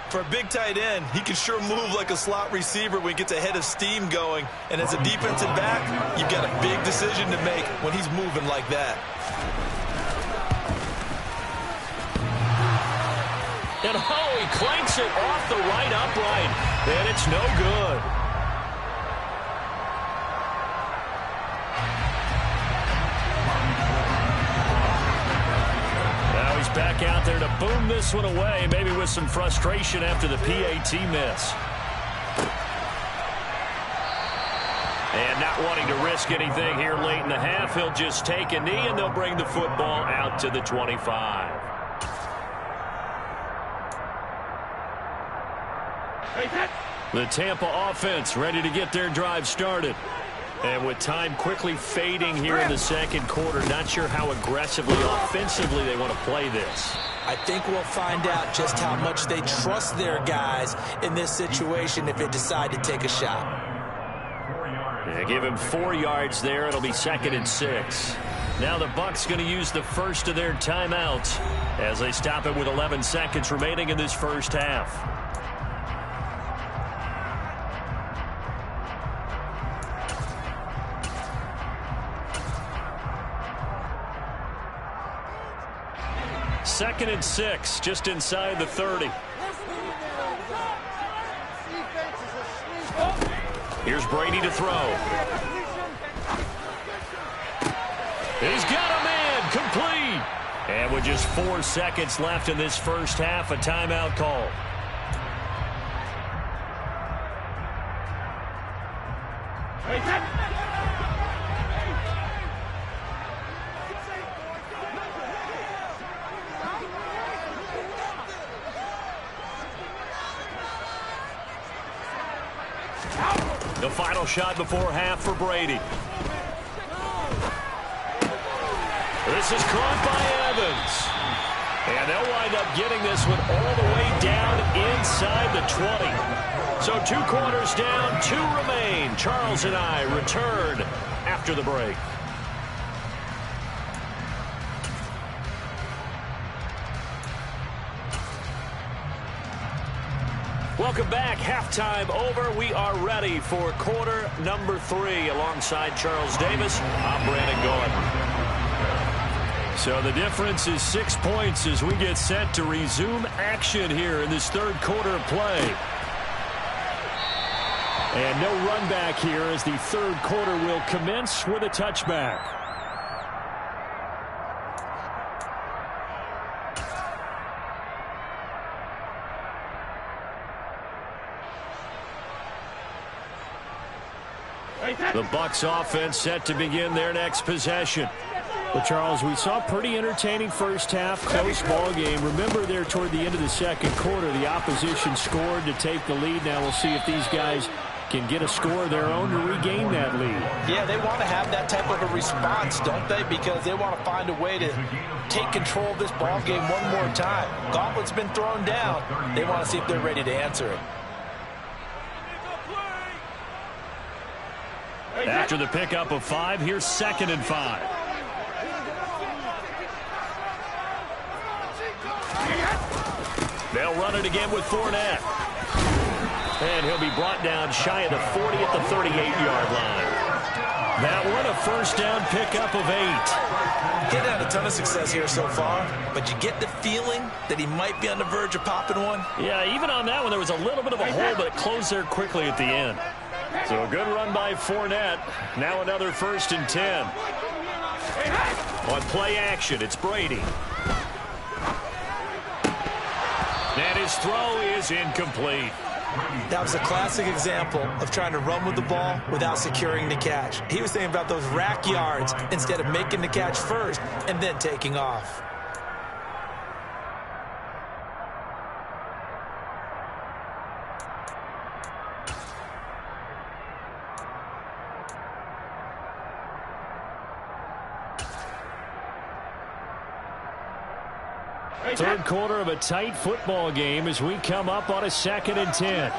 For a big tight end, he can sure move like a slot receiver when he gets a head of steam going. And as a defensive back, you've got a big decision to make when he's moving like that. And oh, he clanks it off the right upright. And it's no good. Back out there to boom this one away, maybe with some frustration after the PAT miss. And not wanting to risk anything here late in the half, he'll just take a knee and they'll bring the football out to the 25. The Tampa offense ready to get their drive started. And with time quickly fading here in the second quarter, not sure how aggressively, offensively they want to play this. I think we'll find out just how much they trust their guys in this situation if they decide to take a shot. Yeah, give him 4 yards there. It'll be 2nd and 6. Now the Bucs going to use the first of their timeouts as they stop it with 11 seconds remaining in this first half. Second and 6, just inside the 30. Here's Brady to throw. He's got a man, complete. And with just 4 seconds left in this first half, a timeout call. The final shot before half for Brady. This is caught by Evans. And they'll wind up getting this one all the way down inside the 20. So 2 quarters down, 2 remain. Charles and I return after the break. Welcome back. Halftime over. We are ready for quarter number 3. Alongside Charles Davis, I'm Brandon Gordon. So the difference is 6 points as we get set to resume action here in this third quarter of play. And no run back here as the third quarter will commence with a touchback. The Bucs offense set to begin their next possession. Well, Charles, we saw a pretty entertaining first half, close ball game. Remember there toward the end of the second quarter, the opposition scored to take the lead. Now we'll see if these guys can get a score of their own to regain that lead. Yeah, they want to have that type of a response, don't they? Because they want to find a way to take control of this ball game one more time. Gauntlet's been thrown down. They want to see if they're ready to answer it. After the pickup of 5, here's 2nd and 5. They'll run it again with Fournette. And he'll be brought down shy of the 40 at the 38-yard line. That one a first down pickup of 8. He's had a ton of success here so far, but you get the feeling that he might be on the verge of popping one. Yeah, even on that one, there was a little bit of a hole, but it closed there quickly at the end. So a good run by Fournette. Now another 1st and 10. On play action, it's Brady. And his throw is incomplete. That was a classic example of trying to run with the ball without securing the catch. He was thinking about those rack yards instead of making the catch first and then taking off. Third quarter of a tight football game as we come up on a 2nd and 10.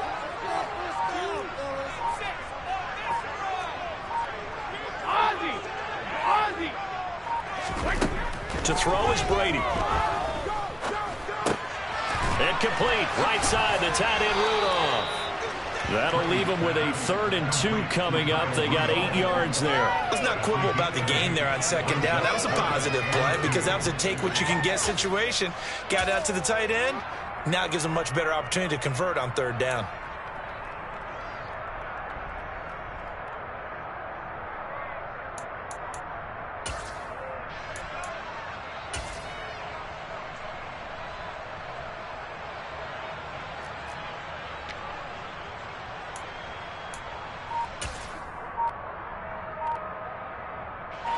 To throw is Brady. Incomplete. Right side, the tight end Rudolph. That'll leave them with a 3rd and 2 coming up. They got 8 yards there. Let's not quibble about the gain there on 2nd down. That was a positive play because that was a take-what-you-can-get situation. Got out to the tight end. Now it gives them a much better opportunity to convert on 3rd down.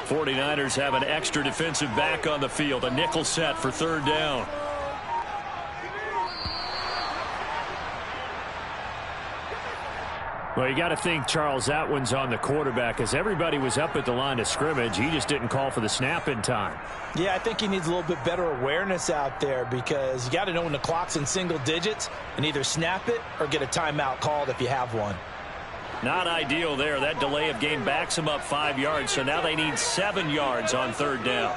'49ers have an extra defensive back on the field. A nickel set for 3rd down. Well, you got to think, Charles, that one's on the quarterback as everybody was up at the line of scrimmage. He just didn't call for the snap in time. Yeah, I think he needs a little bit better awareness out there because you got to know when the clock's in single digits and either snap it or get a timeout called if you have one. Not ideal there. That delay of game backs them up 5 yards, so now they need 7 yards on 3rd down.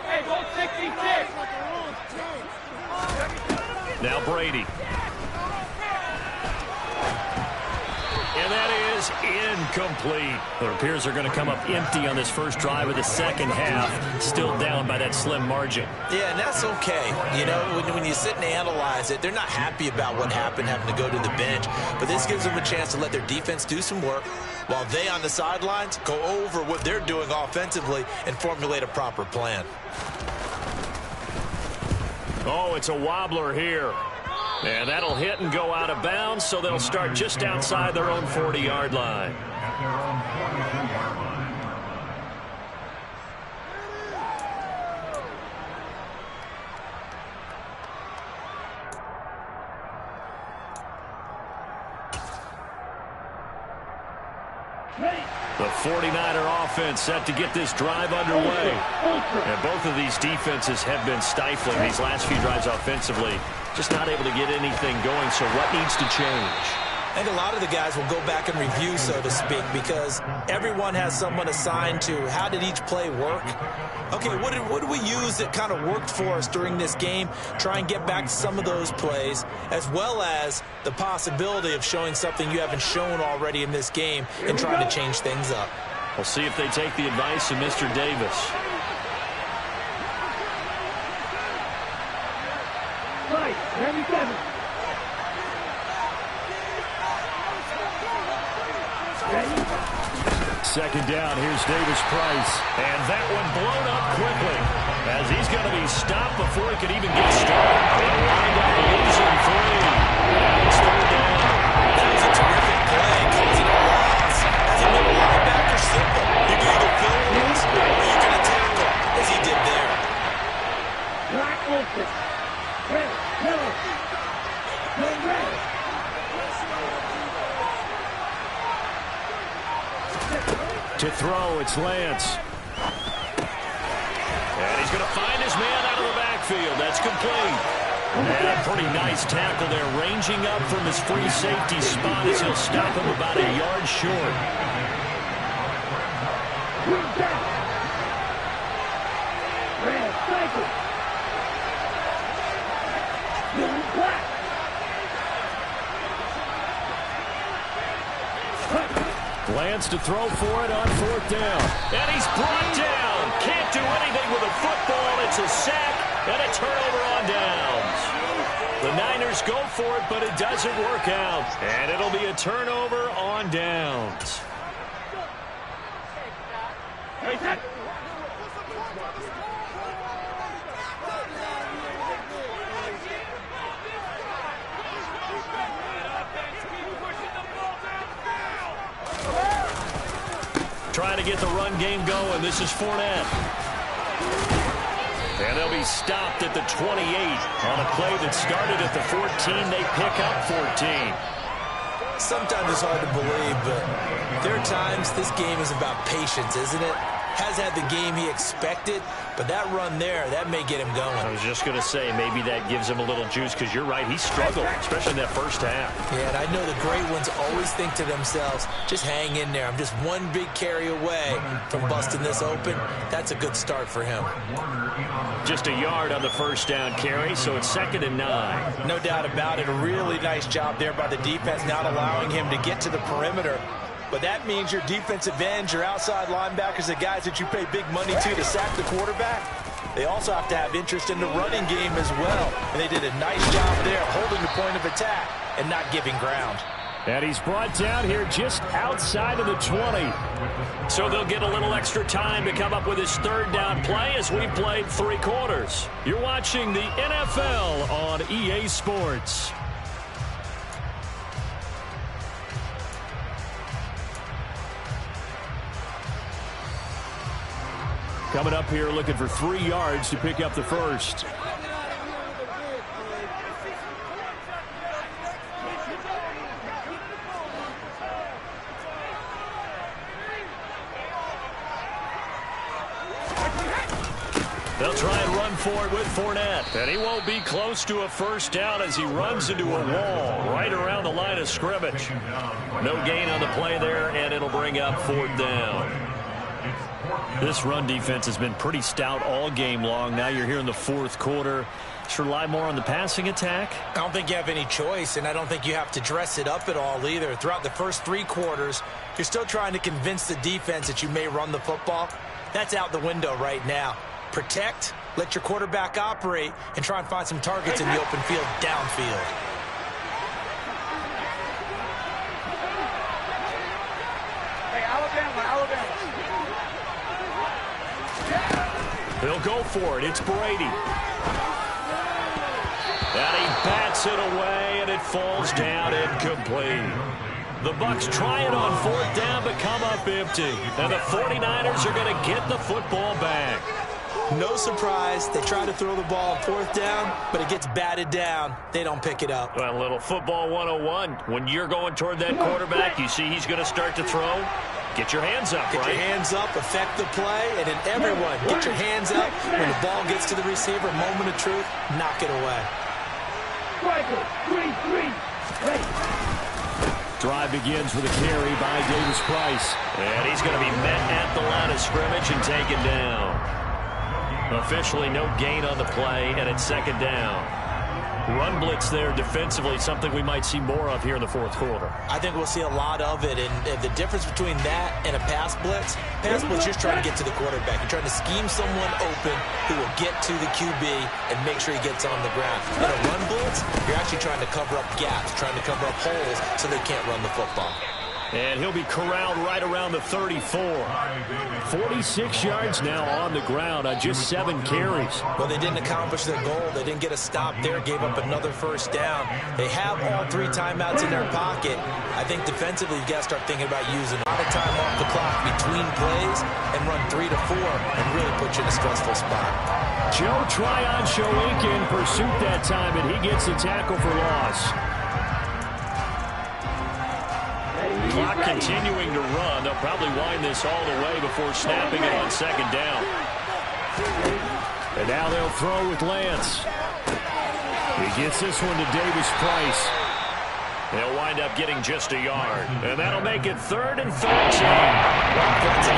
Hey, go 66. Now Brady. And that is incomplete. It appears they're going to come up empty on this first drive of the second half. Still down by that slim margin. Yeah, and that's okay. You know, when you sit and analyze it, they're not happy about what happened having to go to the bench. But this gives them a chance to let their defense do some work while they on the sidelines go over what they're doing offensively and formulate a proper plan. Oh, it's a wobbler here. And that'll hit and go out of bounds, so they'll start just outside their own 40-yard line. The 49er offense set to get this drive underway. And both of these defenses have been stifling these last few drives offensively. Just not able to get anything going, so what needs to change? I think a lot of the guys will go back and review, so to speak, because everyone has someone assigned to how did each play work. Okay, what did we use that kind of worked for us during this game? Try and get back to some of those plays, as well as the possibility of showing something you haven't shown already in this game and trying to change things up. We'll see if they take the advice of Mr. Davis. Right, 37. Second down, here's Davis Price. And that one blown up quickly as he's going to be stopped before he could even get started. They'll wind up losing 3. Now it's 3rd down. That was a terrific play, causing a loss. As a middle linebacker, simple. You can either fill holes or you can attack them, as he did there. Black open. Red, yellow. To throw, it's Lance. And he's going to find his man out of the backfield. That's complete. And a pretty nice tackle there, ranging up from his free safety spot as he'll stop him about a yard short. Lance to throw for it on 4th down. And he's brought down. Can't do anything with a football. It's a sack and a turnover on downs. The Niners go for it, but it doesn't work out. And it'll be a turnover on downs. Trying to get the run game going. This is Fournette. And they'll be stopped at the 28 on a play that started at the 14. They pick up 14. Sometimes it's hard to believe, but there are times this game is about patience, isn't it? Has had the game he expected, but that run there, that may get him going. I was just going to say, maybe that gives him a little juice, because you're right, he struggled, especially in that first half. Yeah, and I know the great ones always think to themselves, just hang in there. I'm just one big carry away from busting this open. That's a good start for him. Just a yard on the first down carry, so it's 2nd and 9. No doubt about it. A really nice job there by the defense, not allowing him to get to the perimeter. But that means your defensive ends, your outside linebackers, the guys that you pay big money to sack the quarterback, they also have to have interest in the running game as well. And they did a nice job there holding the point of attack and not giving ground. And he's brought down here just outside of the 20. So they'll get a little extra time to come up with his 3rd down play as we played 3 quarters. You're watching the NFL on EA Sports. Coming up here looking for 3 yards to pick up the first. They'll try and run for it with Fournette. And he won't be close to a first down as he runs into a wall right around the line of scrimmage. No gain on the play there, and it'll bring up 4th down. This run defense has been pretty stout all game long. Now you're here in the 4th quarter. Should rely more on the passing attack? I don't think you have any choice, and I don't think you have to dress it up at all either. Throughout the first 3 quarters, you're still trying to convince the defense that you may run the football. That's out the window right now. Protect, let your quarterback operate, and try and find some targets in the open field downfield. They'll go for it. It's Brady. And he bats it away, and it falls down incomplete. The Bucs try it on 4th down, but come up empty. And the 49ers are going to get the football back. No surprise. They try to throw the ball on 4th down, but it gets batted down. They don't pick it up. Well, a little football 101. When you're going toward that quarterback, you see he's going to start to throw. Get your hands up, right? Get your hands up, affect the play, and then everyone get your hands up. When the ball gets to the receiver, moment of truth, knock it away. Drive begins with a carry by Davis Price. And he's going to be met at the line of scrimmage and taken down. Officially no gain on the play, and it's 2nd down. Run blitz there defensively, something we might see more of here in the 4th quarter. I think we'll see a lot of it, and the difference between that and a pass blitz, you're just trying to get to the quarterback. You're trying to scheme someone open who will get to the QB and make sure he gets on the ground. In a run blitz, you're actually trying to cover up gaps, trying to cover up holes so they can't run the football. And he'll be corralled right around the 34. 46 yards now on the ground on just 7 carries. Well, they didn't accomplish their goal. They didn't get a stop there, gave up another first down. They have all 3 timeouts in their pocket. I think defensively, you've got to start thinking about using a lot of time off the clock between plays and run 3 to 4 and really put you in a stressful spot. Joe Tryon-Shoyinka in pursuit that time, and he gets the tackle for loss. Clock continuing to run. They'll probably wind this all the way before snapping it on second down. And now they'll throw with Lance. He gets this one to Davis Price. They'll wind up getting just a yard. And that'll make it 3rd and 13. That's a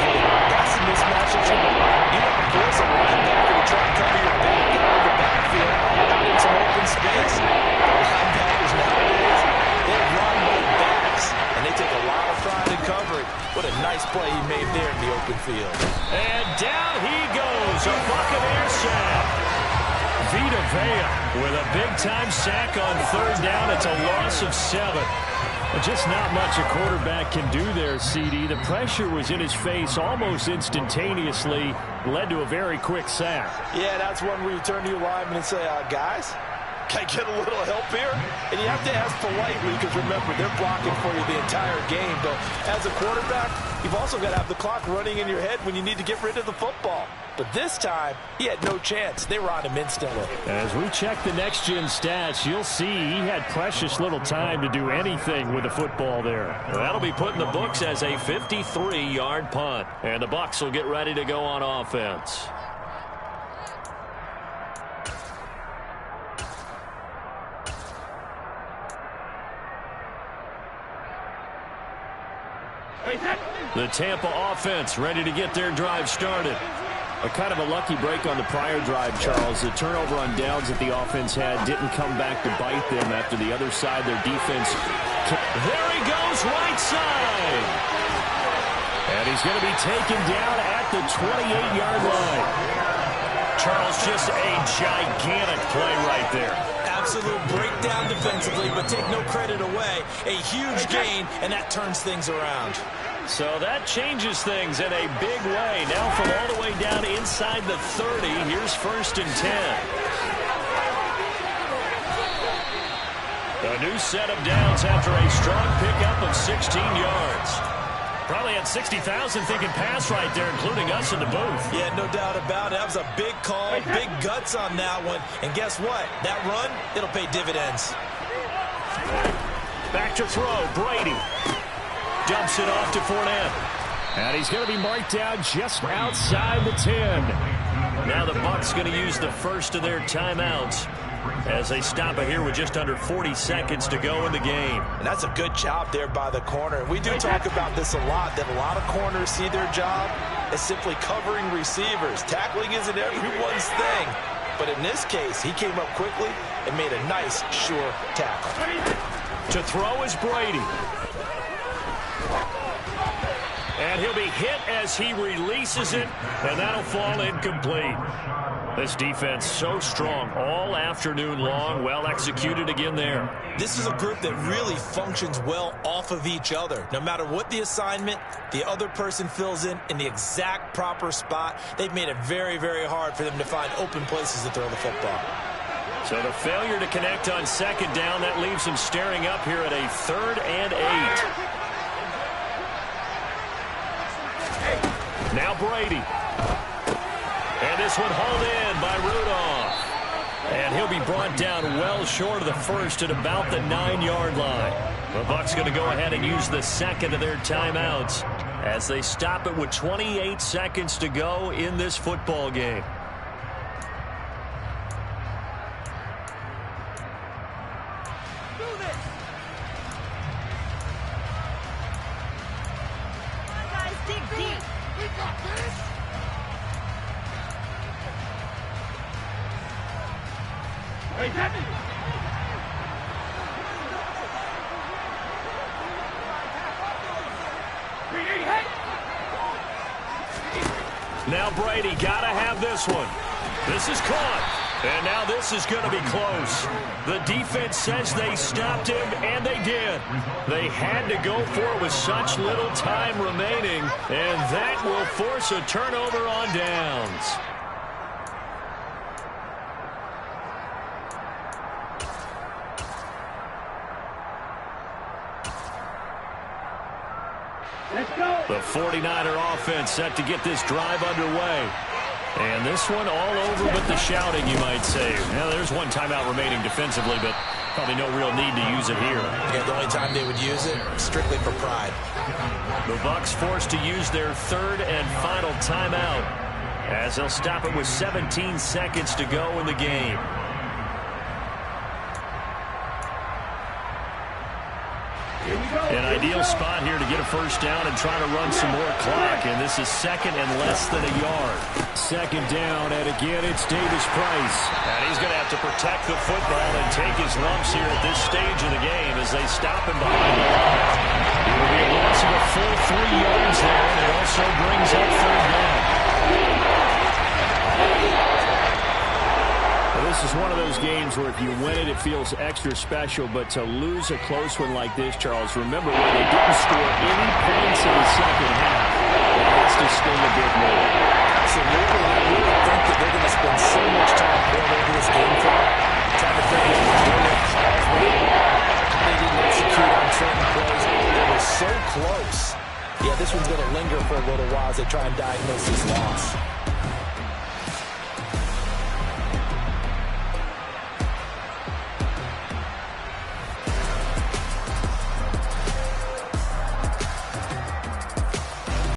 mismatch that you want. You want to force a linebacker to try to cover your back out of the backfield, out in some open space. Linebackers nowadays, they run like backs, and they take a lot of pride in covering. What a nice play he made there in the open field. And down he goes, a Buccaneer sack. Vita Vea with a big-time sack on 3rd down. It's a loss of 7. Just not much a quarterback can do there, CD. The pressure was in his face almost instantaneously, led to a very quick sack. Yeah, that's one where you turn to your lineman and say, guys, can I get a little help here? And you have to ask politely because, remember, they're blocking for you the entire game. But as a quarterback, you've also got to have the clock running in your head when you need to get rid of the football. But this time, he had no chance. They were on him instantly. As we check the next-gen stats, you'll see he had precious little time to do anything with the football there. That'll be put in the books as a 53-yard punt. And the Bucs will get ready to go on offense. The Tampa offense ready to get their drive started. A kind of a lucky break on the prior drive, Charles. The turnover on downs that the offense had didn't come back to bite them after the other side, their defense. There he goes, right side. And he's going to be taken down at the 28-yard line. Charles, just a gigantic play right there. Absolute breakdown defensively, but take no credit away. A huge gain, and that turns things around. So that changes things in a big way. Now from all the way down inside the 30, here's 1st and 10. A new set of downs after a strong pickup of 16 yards. Probably had 60,000 thinking pass right there, including us in the booth. Yeah, no doubt about it. That was a big call, big guts on that one. And guess what? That run, it'll pay dividends. Back to throw, Brady. Dumps it off to Fournette. And he's going to be marked down just outside the 10. Now the Bucs going to use the first of their timeouts as they stop it here with just under 40 seconds to go in the game. And that's a good job there by the corner. And we do talk about this a lot, that a lot of corners see their job as simply covering receivers. Tackling isn't everyone's thing. But in this case, he came up quickly and made a nice, sure tackle. To throw is Brady. And he'll be hit as he releases it, and that'll fall incomplete. This defense so strong all afternoon long, well executed again there. This is a group that really functions well off of each other. No matter what the assignment, the other person fills in the exact proper spot. They've made it very, very hard for them to find open places to throw the football. So the failure to connect on 2nd down, that leaves them staring up here at a 3rd and 8. Now Brady. And this one hauled in by Rudolph. And he'll be brought down well short of the first at about the 9-yard line. The Bucs going to go ahead and use the second of their timeouts as they stop it with 28 seconds to go in this football game. Now Brady got to have this one. This is caught. And now this is going to be close. The defense says they stopped him, and they did. They had to go for it with such little time remaining, and that will force a turnover on downs. The 49er offense set to get this drive underway. And this one all over but the shouting, you might say. Now, there's one timeout remaining defensively, but Probably no real need to use it here. Yeah, the only time they would use it, strictly for pride. The Bucks forced to use their third and final timeout as they'll stop it with 17 seconds to go in the game. An ideal spot here to get a first down and try to run some more clock, and this is second and less than a yard. Second down, and again, it's Davis Price. And he's going to have to protect the football and take his lumps here at this stage of the game as they stop him behind the line. It will be a loss of a full 3 yards there, and it also brings up third down. Well, this is one of those games where if you win it, it feels extra special. But to lose a close one like this, Charles, remember when they didn't score any points in the second half, it has to sting a bit more. Absolutely. I really think that they're going to spend so much time going over this game plan, trying to figure out how they didn't execute on certain plays. They were so close. Yeah, this one's going to linger for a little while as they try and diagnose this loss.